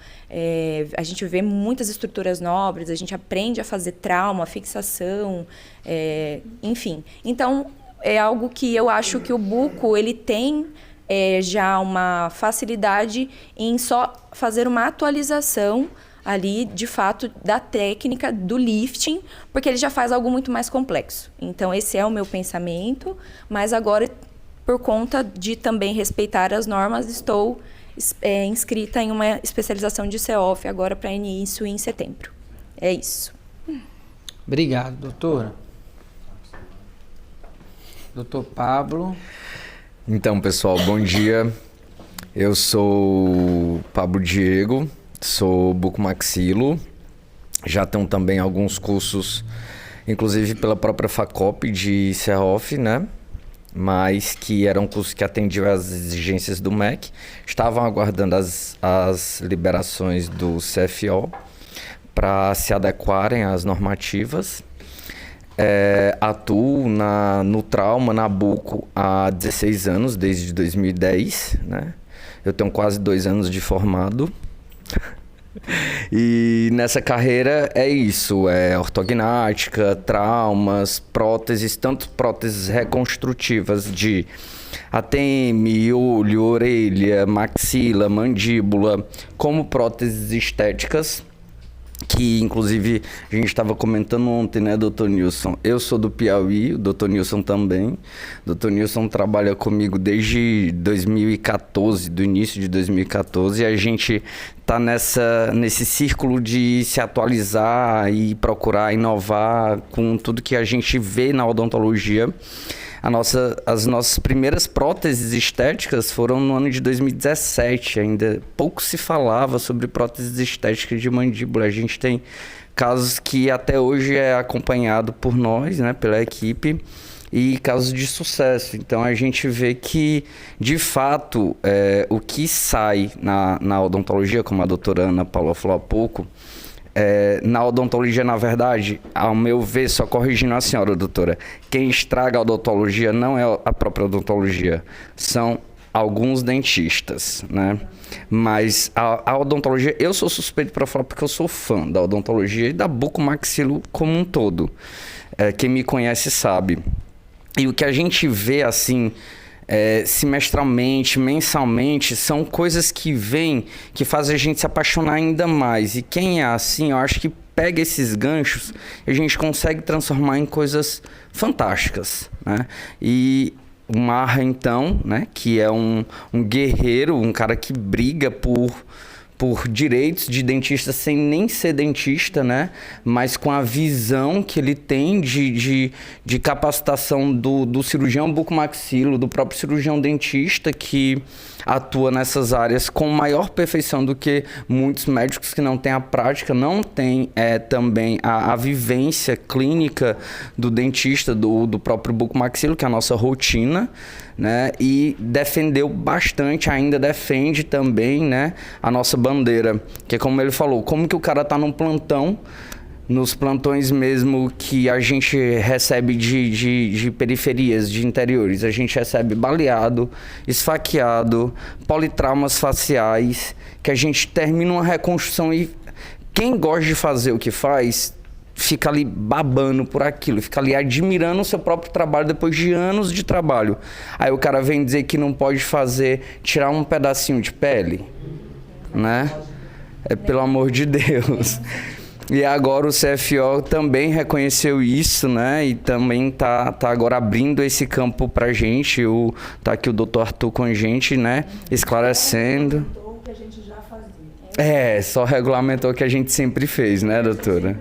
a gente vê muitas estruturas nobres, a gente aprende a fazer trauma, fixação, enfim. Então, é algo que eu acho que o buco ele tem já uma facilidade em só fazer uma atualização ali, de fato, da técnica do lifting, porque ele já faz algo muito mais complexo. Então, esse é o meu pensamento, mas agora, por conta de também respeitar as normas, estou inscrita em uma especialização de CEOF agora para início em setembro. É isso. Obrigado, doutora. Doutor Pablo. Então, pessoal, bom dia. Eu sou Pablo Diego, sou bucomaxilo. Já tenho também alguns cursos, inclusive pela própria FACOP de CEOF, né? Mas que eram cursos que atendiam às exigências do MEC. Estavam aguardando as liberações do CFO para se adequarem às normativas. Atuo no trauma, na buco, há 16 anos, desde 2010, né? Eu tenho quase 2 anos de formado. E nessa carreira é isso, ortognática, traumas, próteses, tanto próteses reconstrutivas de ATM, olho, orelha, maxila, mandíbula, como próteses estéticas, que inclusive a gente estava comentando ontem, né, doutor Nilson? Eu sou do Piauí, o doutor Nilson também. O doutor Nilson trabalha comigo desde 2014, do início de 2014, e a gente está nesse círculo de se atualizar e procurar inovar com tudo que a gente vê na odontologia. As nossas primeiras próteses estéticas foram no ano de 2017, ainda pouco se falava sobre próteses estéticas de mandíbula. A gente tem casos que até hoje é acompanhado por nós, né, pela equipe, e casos de sucesso. Então a gente vê que, de fato, o que sai na odontologia, como a doutora Ana Paula falou há pouco, na odontologia, na verdade, ao meu ver, só corrigindo a senhora, doutora, quem estraga a odontologia não é a própria odontologia, são alguns dentistas, né? Mas a odontologia, eu sou suspeito para falar porque eu sou fã da odontologia e da bucomaxilo como um todo. Quem me conhece sabe. E o que a gente vê, assim, semestralmente, mensalmente, são coisas que vêm, que fazem a gente se apaixonar ainda mais. E quem é assim, eu acho que pega esses ganchos e a gente consegue transformar em coisas fantásticas, né? E o Marra, então, né, que é um guerreiro, um cara que briga por direitos de dentista sem nem ser dentista, né? Mas com a visão que ele tem de capacitação do cirurgião bucomaxilo, do próprio cirurgião dentista, que atua nessas áreas com maior perfeição do que muitos médicos que não têm a prática, não têm também a vivência clínica do dentista, do próprio bucomaxilo, que é a nossa rotina, né? E defendeu bastante, ainda defende também, né, a nossa bandeira, que é como ele falou, como que o cara tá num plantão, nos plantões mesmo que a gente recebe de periferias, de interiores, a gente recebe baleado, esfaqueado, politraumas faciais, que a gente termina uma reconstrução e quem gosta de fazer o que faz fica ali babando por aquilo, fica ali admirando o seu próprio trabalho depois de anos de trabalho. Aí o cara vem dizer que não pode tirar um pedacinho de pele, né? Pelo amor de Deus. E agora o CFO também reconheceu isso, né? E também tá agora abrindo esse campo pra gente. Tá aqui o doutor Arthur com a gente, né? Esclarecendo. Só regulamentou o que a gente sempre fez, né, doutora?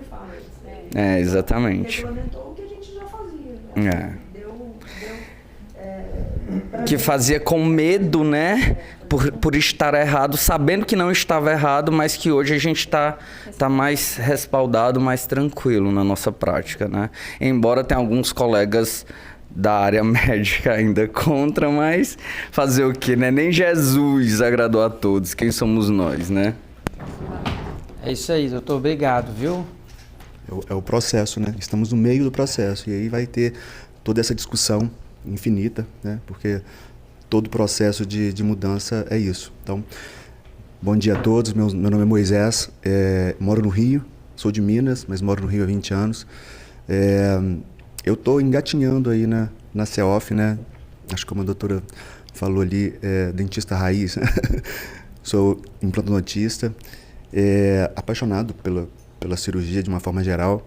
Exatamente. Regulamentou o que a gente já fazia. Que fazia com medo, né? Por estar errado, sabendo que não estava errado, mas que hoje a gente tá mais respaldado, mais tranquilo na nossa prática, né? Embora tenha alguns colegas da área médica ainda contra, mas fazer o quê, né? Nem Jesus agradou a todos, quem somos nós, né? É isso aí, doutor. Obrigado, viu? É o processo, né? Estamos no meio do processo. E aí vai ter toda essa discussão infinita, né? Porque todo processo de mudança é isso. Então, bom dia a todos. Meu nome é Moisés. Moro no Rio. Sou de Minas, mas moro no Rio há 20 anos. Eu estou engatinhando aí na CEOF, né? Acho que como a doutora falou ali, dentista raiz. Sou implantodontista. Apaixonado pela cirurgia de uma forma geral.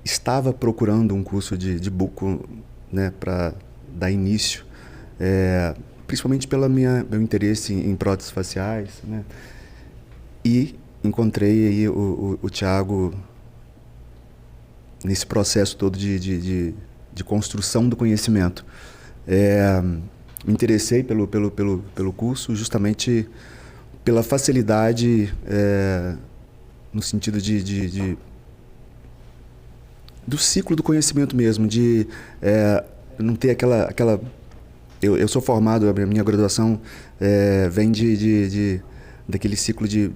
Estava procurando um curso de buco, né, para dar início, principalmente pelo meu interesse em próteses faciais, né? E encontrei aí o Thiago nesse processo todo de construção do conhecimento. Me interessei pelo curso justamente pela facilidade, no sentido do ciclo do conhecimento mesmo, de não ter aquela... Eu sou formado, a minha graduação vem daquele ciclo de...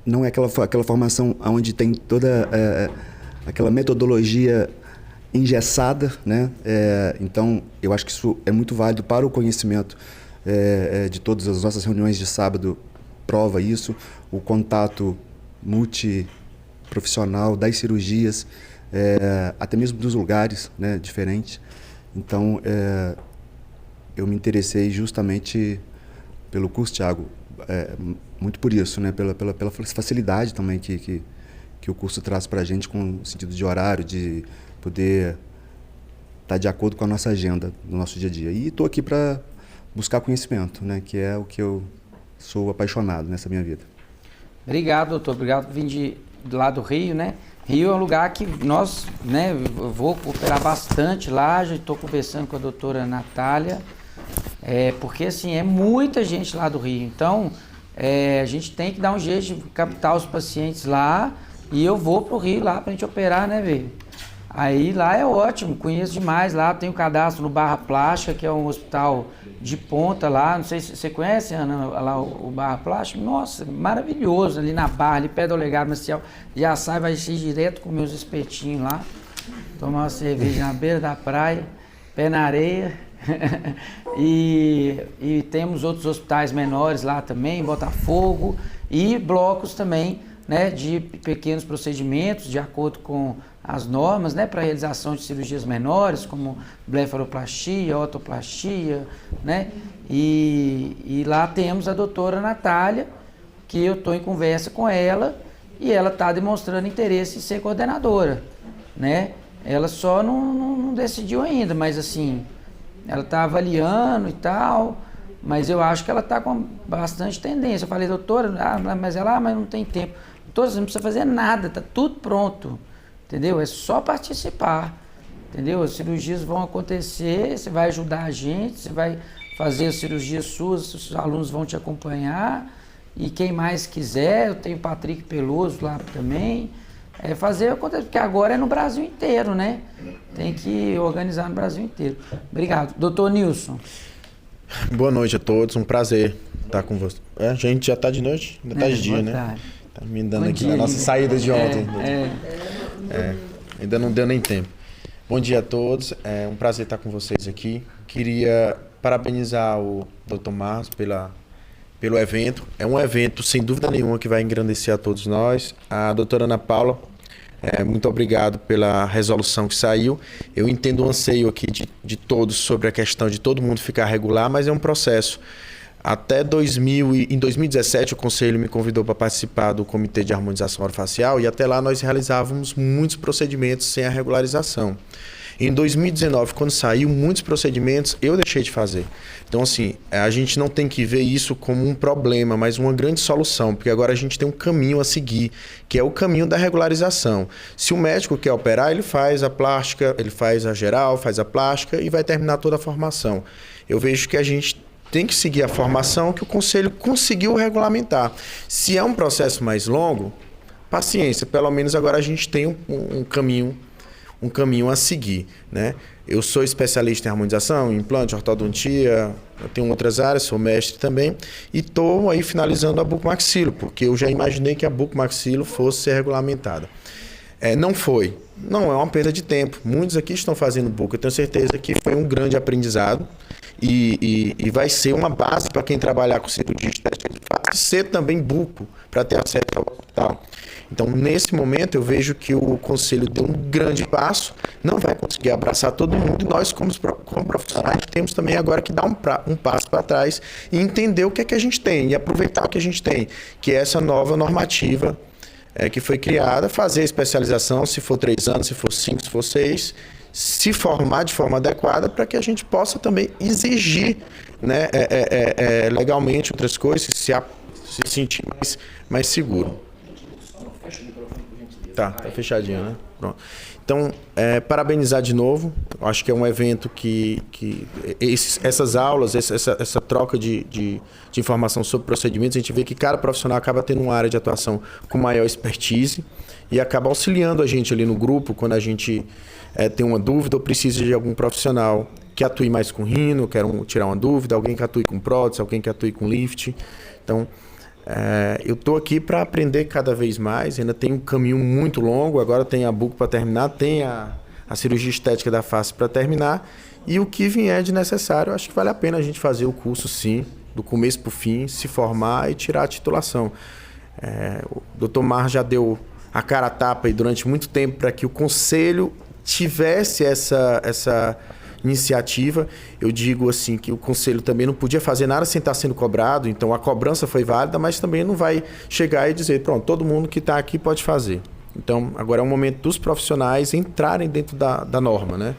Não é aquela formação onde tem toda aquela metodologia engessada, né? Então, eu acho que isso é muito válido para o conhecimento de todas as nossas reuniões de sábado. Prova isso, o contato multiprofissional das cirurgias, até mesmo dos lugares, né, diferentes. Então, eu me interessei justamente pelo curso, Thiago, muito por isso, né, pela facilidade também que o curso traz para a gente, com o sentido de horário, de poder estar de acordo com a nossa agenda no nosso dia a dia. E estou aqui para buscar conhecimento, né, que é o que eu sou apaixonado nessa minha vida. Obrigado, doutor. Obrigado por vir de lá do Rio, né? Rio é um lugar que nós, né, eu vou cooperar bastante lá, já estou conversando com a doutora Natália, porque assim, é muita gente lá do Rio, então a gente tem que dar um jeito de captar os pacientes lá, e eu vou pro Rio lá pra gente operar, né, velho? Aí lá é ótimo, conheço demais lá, tenho cadastro no Barra Plástica, que é um hospital de ponta lá, não sei se você conhece, Ana, lá o Barra Plástica, nossa, maravilhoso, ali na Barra, ali perto do Delegado Maciel, já sai, vai ser direto com meus espetinhos lá, tomar uma cerveja na beira da praia, pé na areia, e temos outros hospitais menores lá também, Botafogo, e blocos também, né, de pequenos procedimentos, de acordo com as normas, né, para realização de cirurgias menores, como blefaroplastia, otoplastia, né, e lá temos a doutora Natália, que eu estou em conversa com ela, e ela está demonstrando interesse em ser coordenadora, né, ela só não decidiu ainda, mas assim, ela está avaliando e tal, mas eu acho que ela está com bastante tendência. Eu falei, doutora, mas não tem tempo. Doutora, você não precisa fazer nada, está tudo pronto. Entendeu? É só participar, entendeu? As cirurgias vão acontecer, você vai ajudar a gente, você vai fazer as cirurgias suas, os alunos vão te acompanhar, e quem mais quiser, eu tenho o Patrick Peloso lá também, fazer acontecer, porque agora é no Brasil inteiro, né? Tem que organizar no Brasil inteiro. Obrigado. Doutor Nilson. Boa noite a todos, um prazer estar com você. A gente já está de noite? Ainda está de dia, né? Tarde. Tá me dando aqui a nossa saída de ontem. Ainda não deu nem tempo. Bom dia a todos, é um prazer estar com vocês aqui. Queria parabenizar o Dr. Marcos pelo evento. É um evento, sem dúvida nenhuma, que vai engrandecer a todos nós. A doutora Ana Paula, muito obrigado pela resolução que saiu. Eu entendo o anseio aqui de todos sobre a questão de todo mundo ficar regular, mas é um processo. Em 2017, o Conselho me convidou para participar do Comitê de Harmonização Orofacial, e até lá nós realizávamos muitos procedimentos sem a regularização. Em 2019, quando saiu muitos procedimentos, eu deixei de fazer. Então, assim, a gente não tem que ver isso como um problema, mas uma grande solução, porque agora a gente tem um caminho a seguir, que é o caminho da regularização. Se o médico quer operar, ele faz a plástica, ele faz a geral, faz a plástica e vai terminar toda a formação. Eu vejo que a gente tem que seguir a formação que o Conselho conseguiu regulamentar. Se é um processo mais longo, paciência, pelo menos agora a gente tem um caminho um caminho a seguir, né? Eu sou especialista em harmonização, implante, ortodontia, eu tenho outras áreas, sou mestre também, e estou aí finalizando a bucomaxilo, porque eu já imaginei que a bucomaxilo fosse ser regulamentada. Não foi. Não, é uma perda de tempo. Muitos aqui estão fazendo buco. Eu tenho certeza que foi um grande aprendizado e vai ser uma base para quem trabalhar com cirurgia estética de face, ser também buco, para ter acesso ao hospital. Então, nesse momento, eu vejo que o Conselho deu um grande passo, não vai conseguir abraçar todo mundo, e nós, como profissionais, temos também agora que dar um passo para trás e entender o que é que a gente tem, e aproveitar o que a gente tem, que é essa nova normativa que foi criada, fazer a especialização, se for 3 anos, se for 5, se for 6, se formar de forma adequada para que a gente possa também exigir, né, legalmente outras coisas, se sentir mais seguro. Tá fechadinho, né? Pronto. Então, parabenizar de novo. Eu acho que é um evento que essas aulas, essa troca de informação sobre procedimentos, a gente vê que cada profissional acaba tendo uma área de atuação com maior expertise e acaba auxiliando a gente ali no grupo quando a gente tem uma dúvida ou precisa de algum profissional que atue mais com rino, quer tirar uma dúvida, alguém que atue com prótese, alguém que atue com lift. Então, eu estou aqui para aprender cada vez mais, ainda tem um caminho muito longo, agora tem a buco para terminar, tem a cirurgia estética da face para terminar, e o que vier de necessário, acho que vale a pena a gente fazer o curso sim, do começo para o fim, se formar e tirar a titulação. O Dr. Mar já deu a cara a tapa e durante muito tempo para que o Conselho tivesse essa iniciativa. Eu digo assim que o Conselho também não podia fazer nada sem estar sendo cobrado, então a cobrança foi válida, mas também não vai chegar e dizer, pronto, todo mundo que está aqui pode fazer. Então, agora é o momento dos profissionais entrarem dentro da norma, né?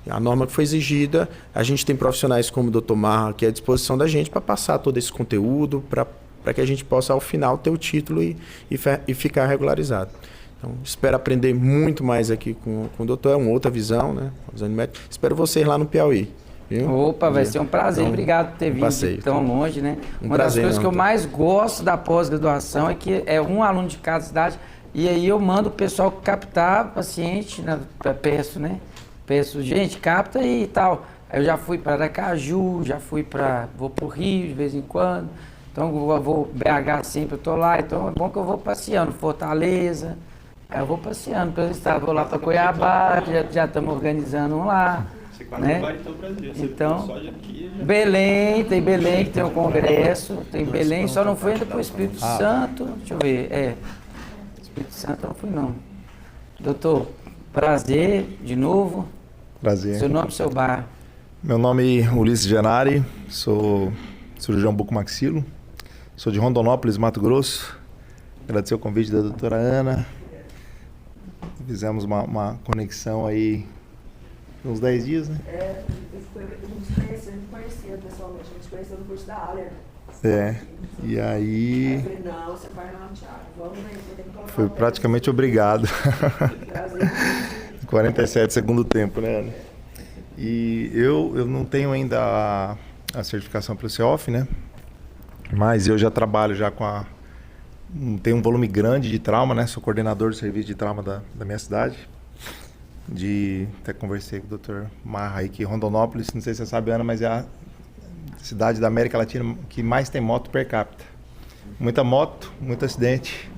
A norma que foi exigida, a gente tem profissionais como o Dr. Marra aqui à disposição da gente para passar todo esse conteúdo, para que a gente possa, ao final, ter o título e ficar regularizado. Então, espero aprender muito mais aqui com o doutor, é uma outra visão, né? Espero vocês lá no Piauí. Viu? Opa, vai ser um prazer. Então, obrigado por ter vindo tão longe, né? Uma das coisas que eu mais gosto da pós-graduação é que é um aluno de cada cidade, e aí eu mando o pessoal captar paciente, peço, né? Peço, gente, capta e tal. Aí eu já fui para Aracaju, vou pro Rio de vez em quando, então eu vou BH sempre, eu tô lá, então é bom que eu vou passeando, Fortaleza. Aí eu vou passeando pelo estado, vou lá para Cuiabá, já estamos organizando um lá. Você quase né? não vai então brasileiro. Você então, só de aqui, já... Belém que tem um congresso, tem Belém, só não foi ainda para o Espírito Santo, deixa eu ver, Espírito Santo não fui não. Doutor, prazer de novo. Prazer. Seu nome e seu bar. Meu nome é Ulisses Genari, sou cirurgião bucomaxilo, sou de Rondonópolis, Mato Grosso. Agradecer o convite da doutora Ana. Fizemos uma conexão aí uns 10 dias, né? A gente conhecia pessoalmente, a gente conheceu no curso da Aller. E aí... Eu falei, não, você vai lá no Thiago, vamos aí, você tem que colocar. Fui praticamente obrigado. 47 segundo tempo, né, Ana? E eu não tenho ainda a certificação para o CEOF, né? Mas eu já trabalho já tenho um volume grande de trauma, né? Sou coordenador do serviço de trauma da minha cidade. Até conversei com o Dr. Marra aí, que Rondonópolis, não sei se você sabe, Ana, mas é a cidade da América Latina que mais tem moto per capita. Muita moto, muito acidente.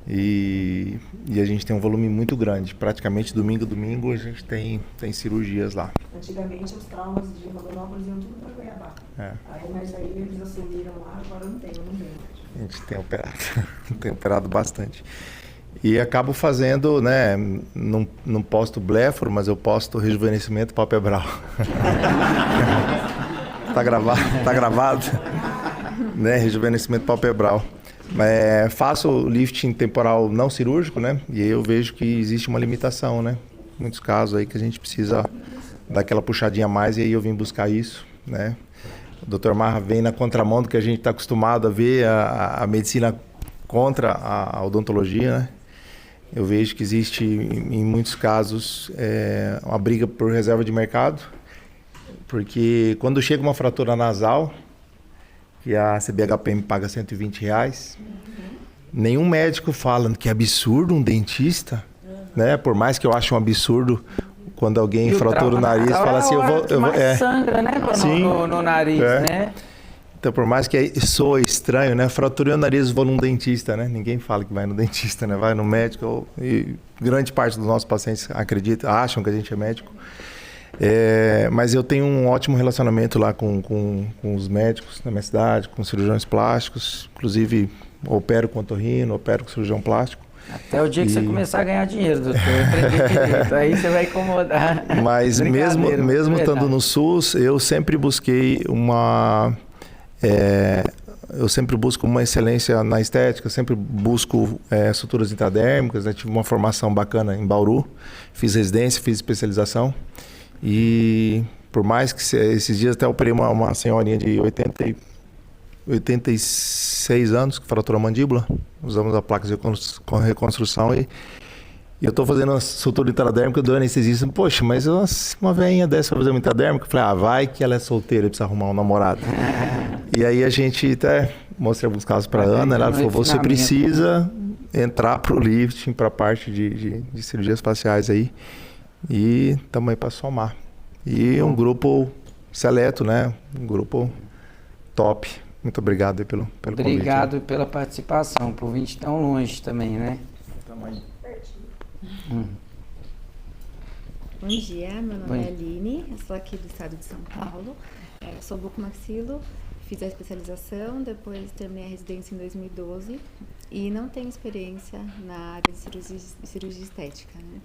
E a gente tem um volume muito grande. Praticamente domingo a domingo a gente tem cirurgias lá. Antigamente os traumas de Rondonópolis iam tudo para Cuiabá. Mas aí eles assumiram lá, agora não tem. A gente tem operado bastante. E acabo fazendo, né, não posto bléforo, mas eu posto rejuvenescimento palpebral. Tá gravado? Né, rejuvenescimento palpebral. Faço lifting temporal não cirúrgico, né? E aí eu vejo que existe uma limitação, né? Muitos casos aí que a gente precisa dar aquela puxadinha a mais, e aí eu vim buscar isso, né? O Dr. Marra vem na contramão do que a gente está acostumado a ver, a medicina contra a odontologia, né? Eu vejo que existe, em muitos casos, uma briga por reserva de mercado, porque quando chega uma fratura nasal, que a CBHPM paga R$120, nenhum médico fala que é absurdo um dentista né? Por mais que eu ache um absurdo quando alguém fratura o nariz, fala assim, eu vou sangra, né, no nariz, né? Então, por mais que soe estranho, né? Fraturei o nariz, vou num dentista, né? Ninguém fala que vai no dentista, né? Vai no médico. E grande parte dos nossos pacientes acham que a gente é médico. Mas eu tenho um ótimo relacionamento lá com os médicos da minha cidade, com cirurgiões plásticos. Inclusive, opero com otorrino, opero com cirurgião plástico. Até o dia que você começar a ganhar dinheiro, doutor. Aí você vai incomodar. Mas mesmo estando no SUS, eu sempre busquei eu sempre busco uma excelência na estética, sempre busco suturas intradérmicas, né? Tive uma formação bacana em Bauru, fiz residência, fiz especialização e por mais que esses dias até operei uma senhorinha de 86 anos que fraturou a mandíbula, usamos a placa de reconstrução e eu estou fazendo uma sutura intradérmica do anestesista. Poxa, mas uma velhinha dessa vai fazer uma intradérmica? Eu falei, vai que ela é solteira e precisa arrumar um namorado. E aí a gente até mostrei alguns casos para a Ana, ela falou, você precisa entrar para o lifting, para a parte de cirurgias faciais aí. E também para somar. E um grupo seleto, né? Um grupo top. Muito obrigado aí pelo convite. Obrigado pela participação, por vir tão longe também, né? Bom dia, meu nome é Aline, eu sou aqui do estado de São Paulo, sou bucomaxilo, fiz a especialização, depois terminei a residência em 2012 e não tenho experiência na área de cirurgia estética, né?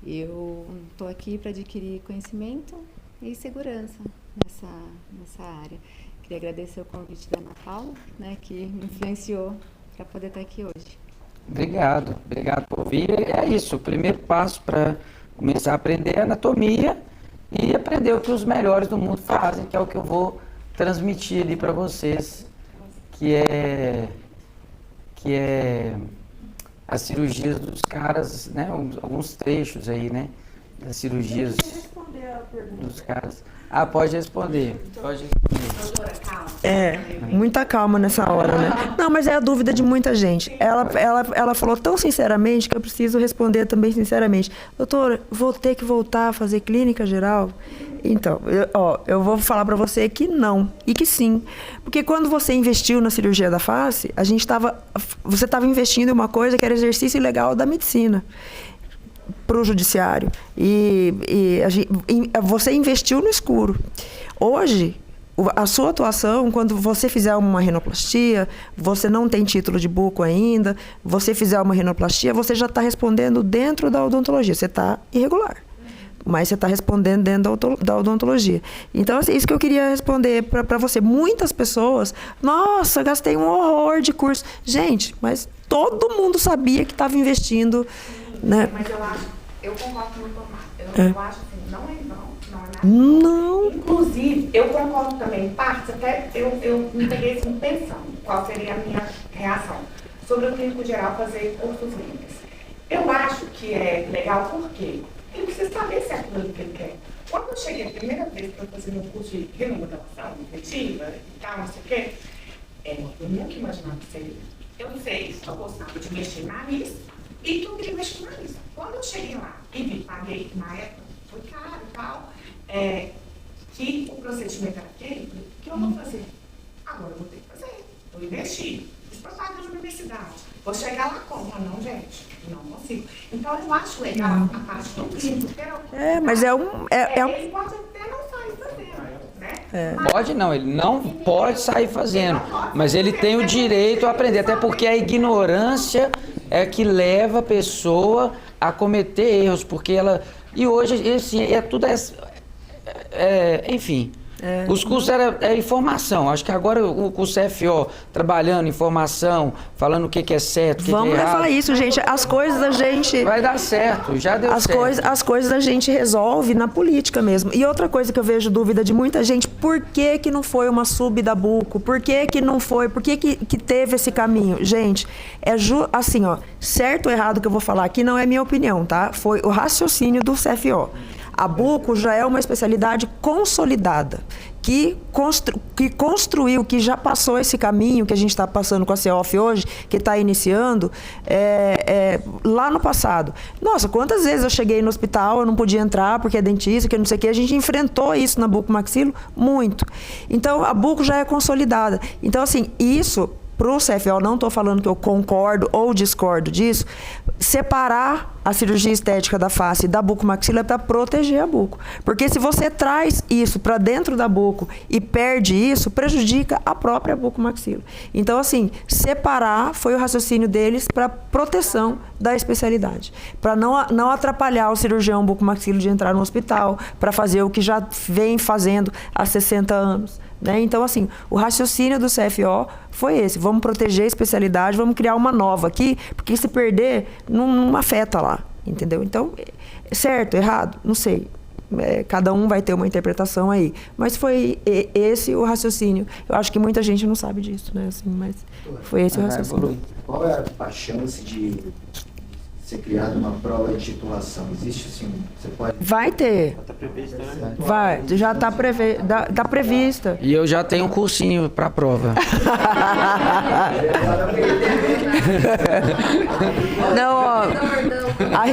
Eu estou aqui para adquirir conhecimento e segurança nessa área. Queria agradecer o convite da Ana Paula, né, que me influenciou para poder estar aqui hoje. Obrigado por vir. É isso, o primeiro passo para começar a aprender anatomia e aprender o que os melhores do mundo fazem, que é o que eu vou transmitir ali para vocês, que é as cirurgias dos caras, né? Alguns trechos aí, né? Das cirurgias dos caras. Pode responder. Doutora, calma. Muita calma nessa hora, né? Não, mas é a dúvida de muita gente. Ela falou tão sinceramente que eu preciso responder também sinceramente. Doutora, vou ter que voltar a fazer clínica geral? Então, eu vou falar para você que não e que sim. Porque quando você investiu na cirurgia da face, você estava investindo em uma coisa que era exercício ilegal da medicina para o judiciário. E você investiu no escuro. Hoje, a sua atuação, quando você fizer uma rinoplastia, você não tem título de buco ainda, você fizer uma rinoplastia, você já está respondendo dentro da odontologia. Você está irregular, mas você está respondendo dentro da odontologia. Então, é isso que eu queria responder para você. Muitas pessoas, nossa, gastei um horror de curso. Gente, mas todo mundo sabia que estava investindo, né? Mas eu concordo com o Tomás. Eu acho assim, não é em vão, não é nada. Não. Inclusive, eu concordo também, partes, até eu me peguei assim pensando qual seria a minha reação sobre o clínico geral fazer cursos livres. Eu acho que é legal porque ele precisa saber se é aquilo que ele quer. Quando eu cheguei a primeira vez para fazer meu curso de remodelação efetiva e tal, não sei o quê, eu nunca imaginava que seria. Eu gostava de mexer no nariz e tu queria mexer no nariz. Quando eu cheguei lá e paguei, na época, foi caro e tal, que o procedimento era aquele, que eu vou fazer? Agora eu vou ter que fazer. Vou investir. Isso para pagar na universidade. Vou chegar lá como? Não, gente. Não consigo. Então, eu acho legal a parte do clínico. Mas ele pode até não sair fazendo, né? Pode não, ele não pode sair fazendo, mas ele tem o direito a aprender, até porque a ignorância é que leva a pessoa a cometer erros, porque ela... E hoje, assim, enfim... Os cursos é informação. Acho que agora o curso FO, trabalhando informação, falando o que é certo, o que é errado. Vamos levar isso, gente. As coisas a gente... Vai dar certo, já deu certo. As coisas a gente resolve na política mesmo. E outra coisa que eu vejo dúvida de muita gente, por que não foi uma sub da Buco? Por que não foi? Por que teve esse caminho? Gente, assim, certo ou errado que eu vou falar aqui não é minha opinião, tá? Foi o raciocínio do CFO. A buco já é uma especialidade consolidada, que construiu, que já passou esse caminho que a gente está passando com a CEOF hoje, que está iniciando, lá no passado. Nossa, quantas vezes eu cheguei no hospital, eu não podia entrar porque é dentista, que não sei o que, a gente enfrentou isso na bucomaxilo muito. Então, a buco já é consolidada. Então, assim, isso... Para o CFO, não estou falando que eu concordo ou discordo disso, separar a cirurgia estética da face da bucomaxila é para proteger a buco. Porque se você traz isso para dentro da buco e perde isso, prejudica a própria bucomaxila. Então, assim, separar foi o raciocínio deles para proteção da especialidade. Para não atrapalhar o cirurgião bucomaxilo de entrar no hospital, para fazer o que já vem fazendo há 60 anos. Né? Então, assim, o raciocínio do CFO foi esse. Vamos proteger a especialidade, vamos criar uma nova aqui, porque se perder, não afeta lá, entendeu? Então, certo, errado, não sei. Cada um vai ter uma interpretação aí. Mas foi esse o raciocínio. Eu acho que muita gente não sabe disso, né? Assim, mas foi esse o raciocínio. Qual é a chance de ser criada uma prova de titulação? Existe assim, você pode... Vai ter. Tá prevista, né? Vai, já está tá prevista. E eu já tenho um cursinho para a prova. Não, ó, a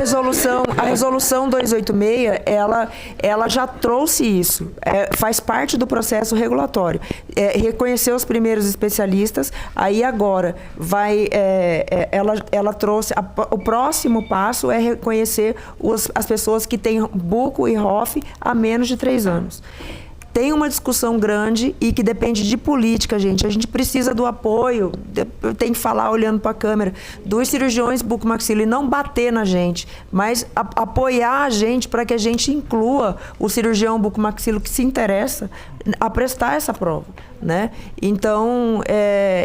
resolução 286, ela já trouxe isso. Faz parte do processo regulatório. Reconhecer os primeiros especialistas, aí agora vai... ela trouxe... O próximo passo é reconhecer as pessoas que têm buco e ROF há menos de 3 anos. Tem uma discussão grande e que depende de política, gente. A gente precisa do apoio, tem que falar olhando para a câmera, dos cirurgiões bucomaxilo e não bater na gente, mas apoiar a gente para que a gente inclua o cirurgião bucomaxilo que se interessa a prestar essa prova. Né? Então,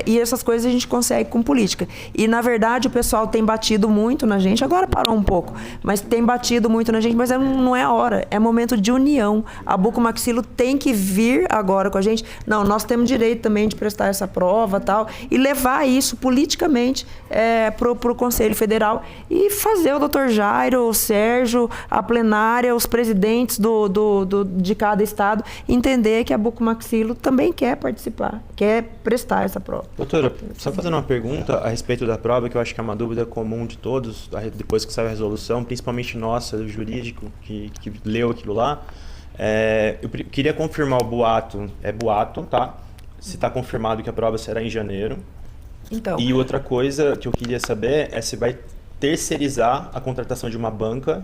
e essas coisas a gente consegue com política. E, na verdade, o pessoal tem batido muito na gente, agora parou um pouco, mas tem batido muito na gente, mas não é a hora, é momento de união. A bucomaxilo tem que vir agora com a gente. Não, nós temos direito também de prestar essa prova tal, e levar isso politicamente para o Conselho Federal e fazer o Dr. Jairo, o Sérgio, a plenária, os presidentes de cada estado entender que a bucomaxilo também quer participar, quer prestar essa prova. Doutora, só fazendo uma pergunta a respeito da prova, que eu acho que é uma dúvida comum de todos, depois que saiu a resolução, principalmente nossa, do jurídico, que leu aquilo lá. Eu queria confirmar o boato, tá? Se está confirmado que a prova será em janeiro. Então. E outra coisa que eu queria saber é se vai terceirizar a contratação de uma banca,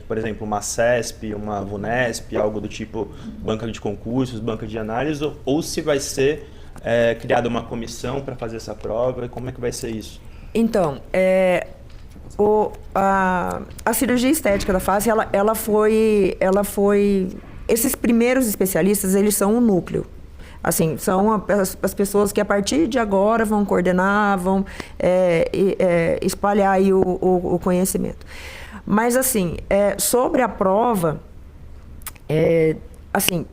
por exemplo, uma CESP, uma VUNESP, algo do tipo banca de concursos, banca de análise, ou se vai ser criada uma comissão para fazer essa prova, como é que vai ser isso? Então, a cirurgia estética da face, ela foi... Esses primeiros especialistas, eles são um núcleo. Assim, são as pessoas que a partir de agora vão coordenar, vão espalhar aí o conhecimento. Mas, assim, sobre a prova, assim,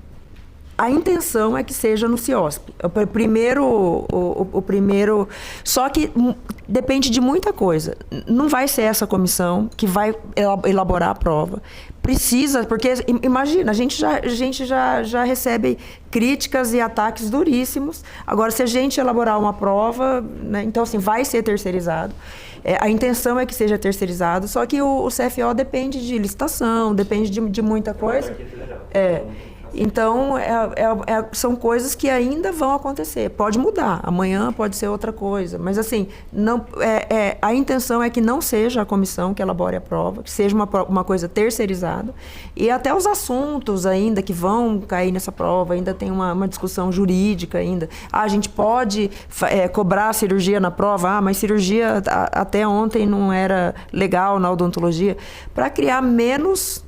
a intenção é que seja no CIOSP. O primeiro... Só que depende de muita coisa. Não vai ser essa comissão que vai elaborar a prova. Precisa, porque, imagina, a gente já recebe críticas e ataques duríssimos. Agora, se a gente elaborar uma prova, né, então, assim, vai ser terceirizado. A intenção é que seja terceirizado, só que o CFO depende de licitação, depende de muita coisa. Então, são coisas que ainda vão acontecer. Pode mudar, amanhã pode ser outra coisa. Mas, assim, a intenção é que não seja a comissão que elabore a prova, que seja uma coisa terceirizada. E até os assuntos ainda que vão cair nessa prova, ainda tem uma discussão jurídica ainda. A gente pode cobrar a cirurgia na prova, mas cirurgia até ontem não era legal na odontologia, para criar menos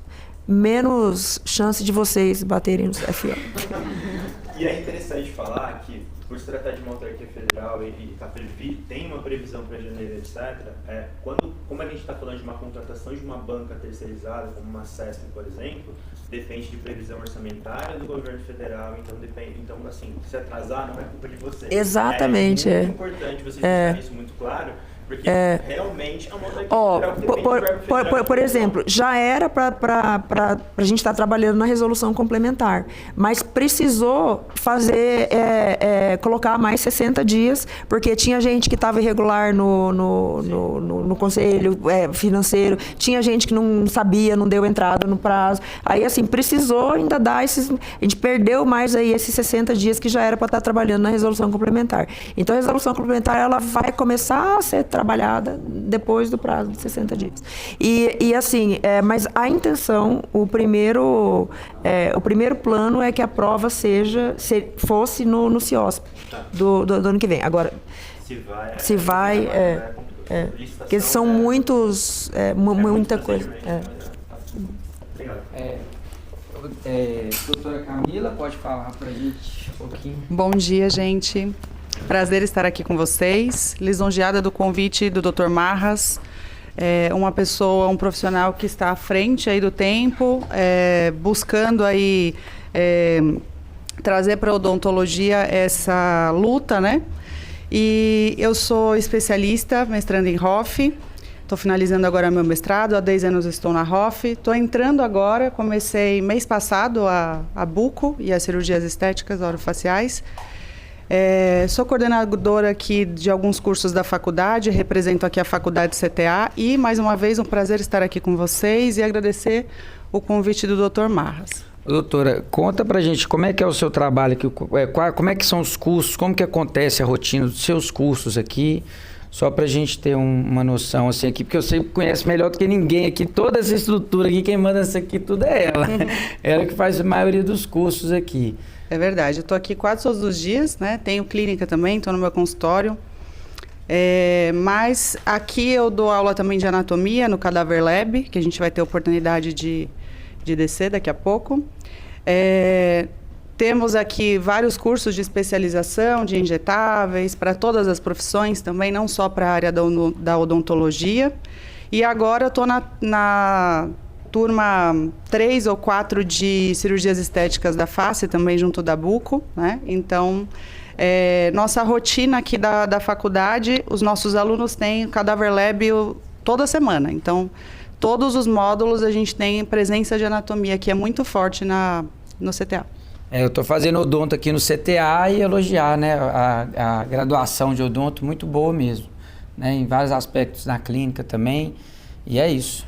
chance de vocês baterem no CFO. E é interessante falar que, por se tratar de uma autarquia federal e tem uma previsão para janeiro, etc., como a gente está falando de uma contratação de uma banca terceirizada, como uma CESP, por exemplo, depende de previsão orçamentária do governo federal, então assim, se atrasar não é culpa de vocês. Exatamente. É muito importante vocês deixarem isso muito claro, Porque realmente é uma outra equipe por exemplo, já era para a gente estar trabalhando na resolução complementar, mas precisou fazer, colocar mais 60 dias, porque tinha gente que estava irregular no conselho financeiro, tinha gente que não sabia, não deu entrada no prazo. Aí, assim, precisou ainda dar esses... A gente perdeu mais aí esses 60 dias que já era para estar trabalhando na resolução complementar. Então, a resolução complementar, ela vai começar a ser trabalhada depois do prazo de 60 dias. E assim, mas a intenção, o primeiro plano é que a prova fosse no CIOSP do ano que vem. Agora, se vai, porque são muitos, muita coisa. Doutora Camila, pode falar para a gente um pouquinho? Bom dia, gente. Prazer estar aqui com vocês. Lisonjeada do convite do Dr. Marras, um profissional que está à frente aí do tempo, buscando aí trazer para a odontologia essa luta, né? E eu sou especialista, mestrando em ROF. Estou finalizando agora meu mestrado, há 10 anos estou na ROF. Estou entrando agora, comecei mês passado a buco e as cirurgias estéticas orofaciais. Sou coordenadora aqui de alguns cursos da faculdade, represento aqui a faculdade CTA e, mais uma vez, um prazer estar aqui com vocês e agradecer o convite do Dr. Marras. Doutora, conta pra gente como é que é o seu trabalho aqui, como é que são os cursos, como que acontece a rotina dos seus cursos aqui, só pra gente ter uma noção assim aqui, porque eu sei que conhece melhor do que ninguém aqui, toda essa estrutura aqui, quem manda isso aqui tudo é ela. Ela que faz a maioria dos cursos aqui. É verdade, eu tô aqui quase todos os dias, né? Tenho clínica também, tô no meu consultório. Mas aqui eu dou aula também de anatomia no Cadaver Lab, que a gente vai ter oportunidade de descer daqui a pouco. Temos aqui vários cursos de especialização, de injetáveis, para todas as profissões também, não só para a área da odontologia. E agora eu estou na turma 3 ou 4 de cirurgias estéticas da face, também junto da Buco, né? Então, nossa rotina aqui da faculdade, os nossos alunos têm Cadaver Lab toda semana. Então, todos os módulos a gente tem presença de anatomia, que é muito forte no CTA. Eu estou fazendo odonto aqui no CTA e elogiar, né, a graduação de odonto, muito boa mesmo, né, em vários aspectos na clínica também, e é isso.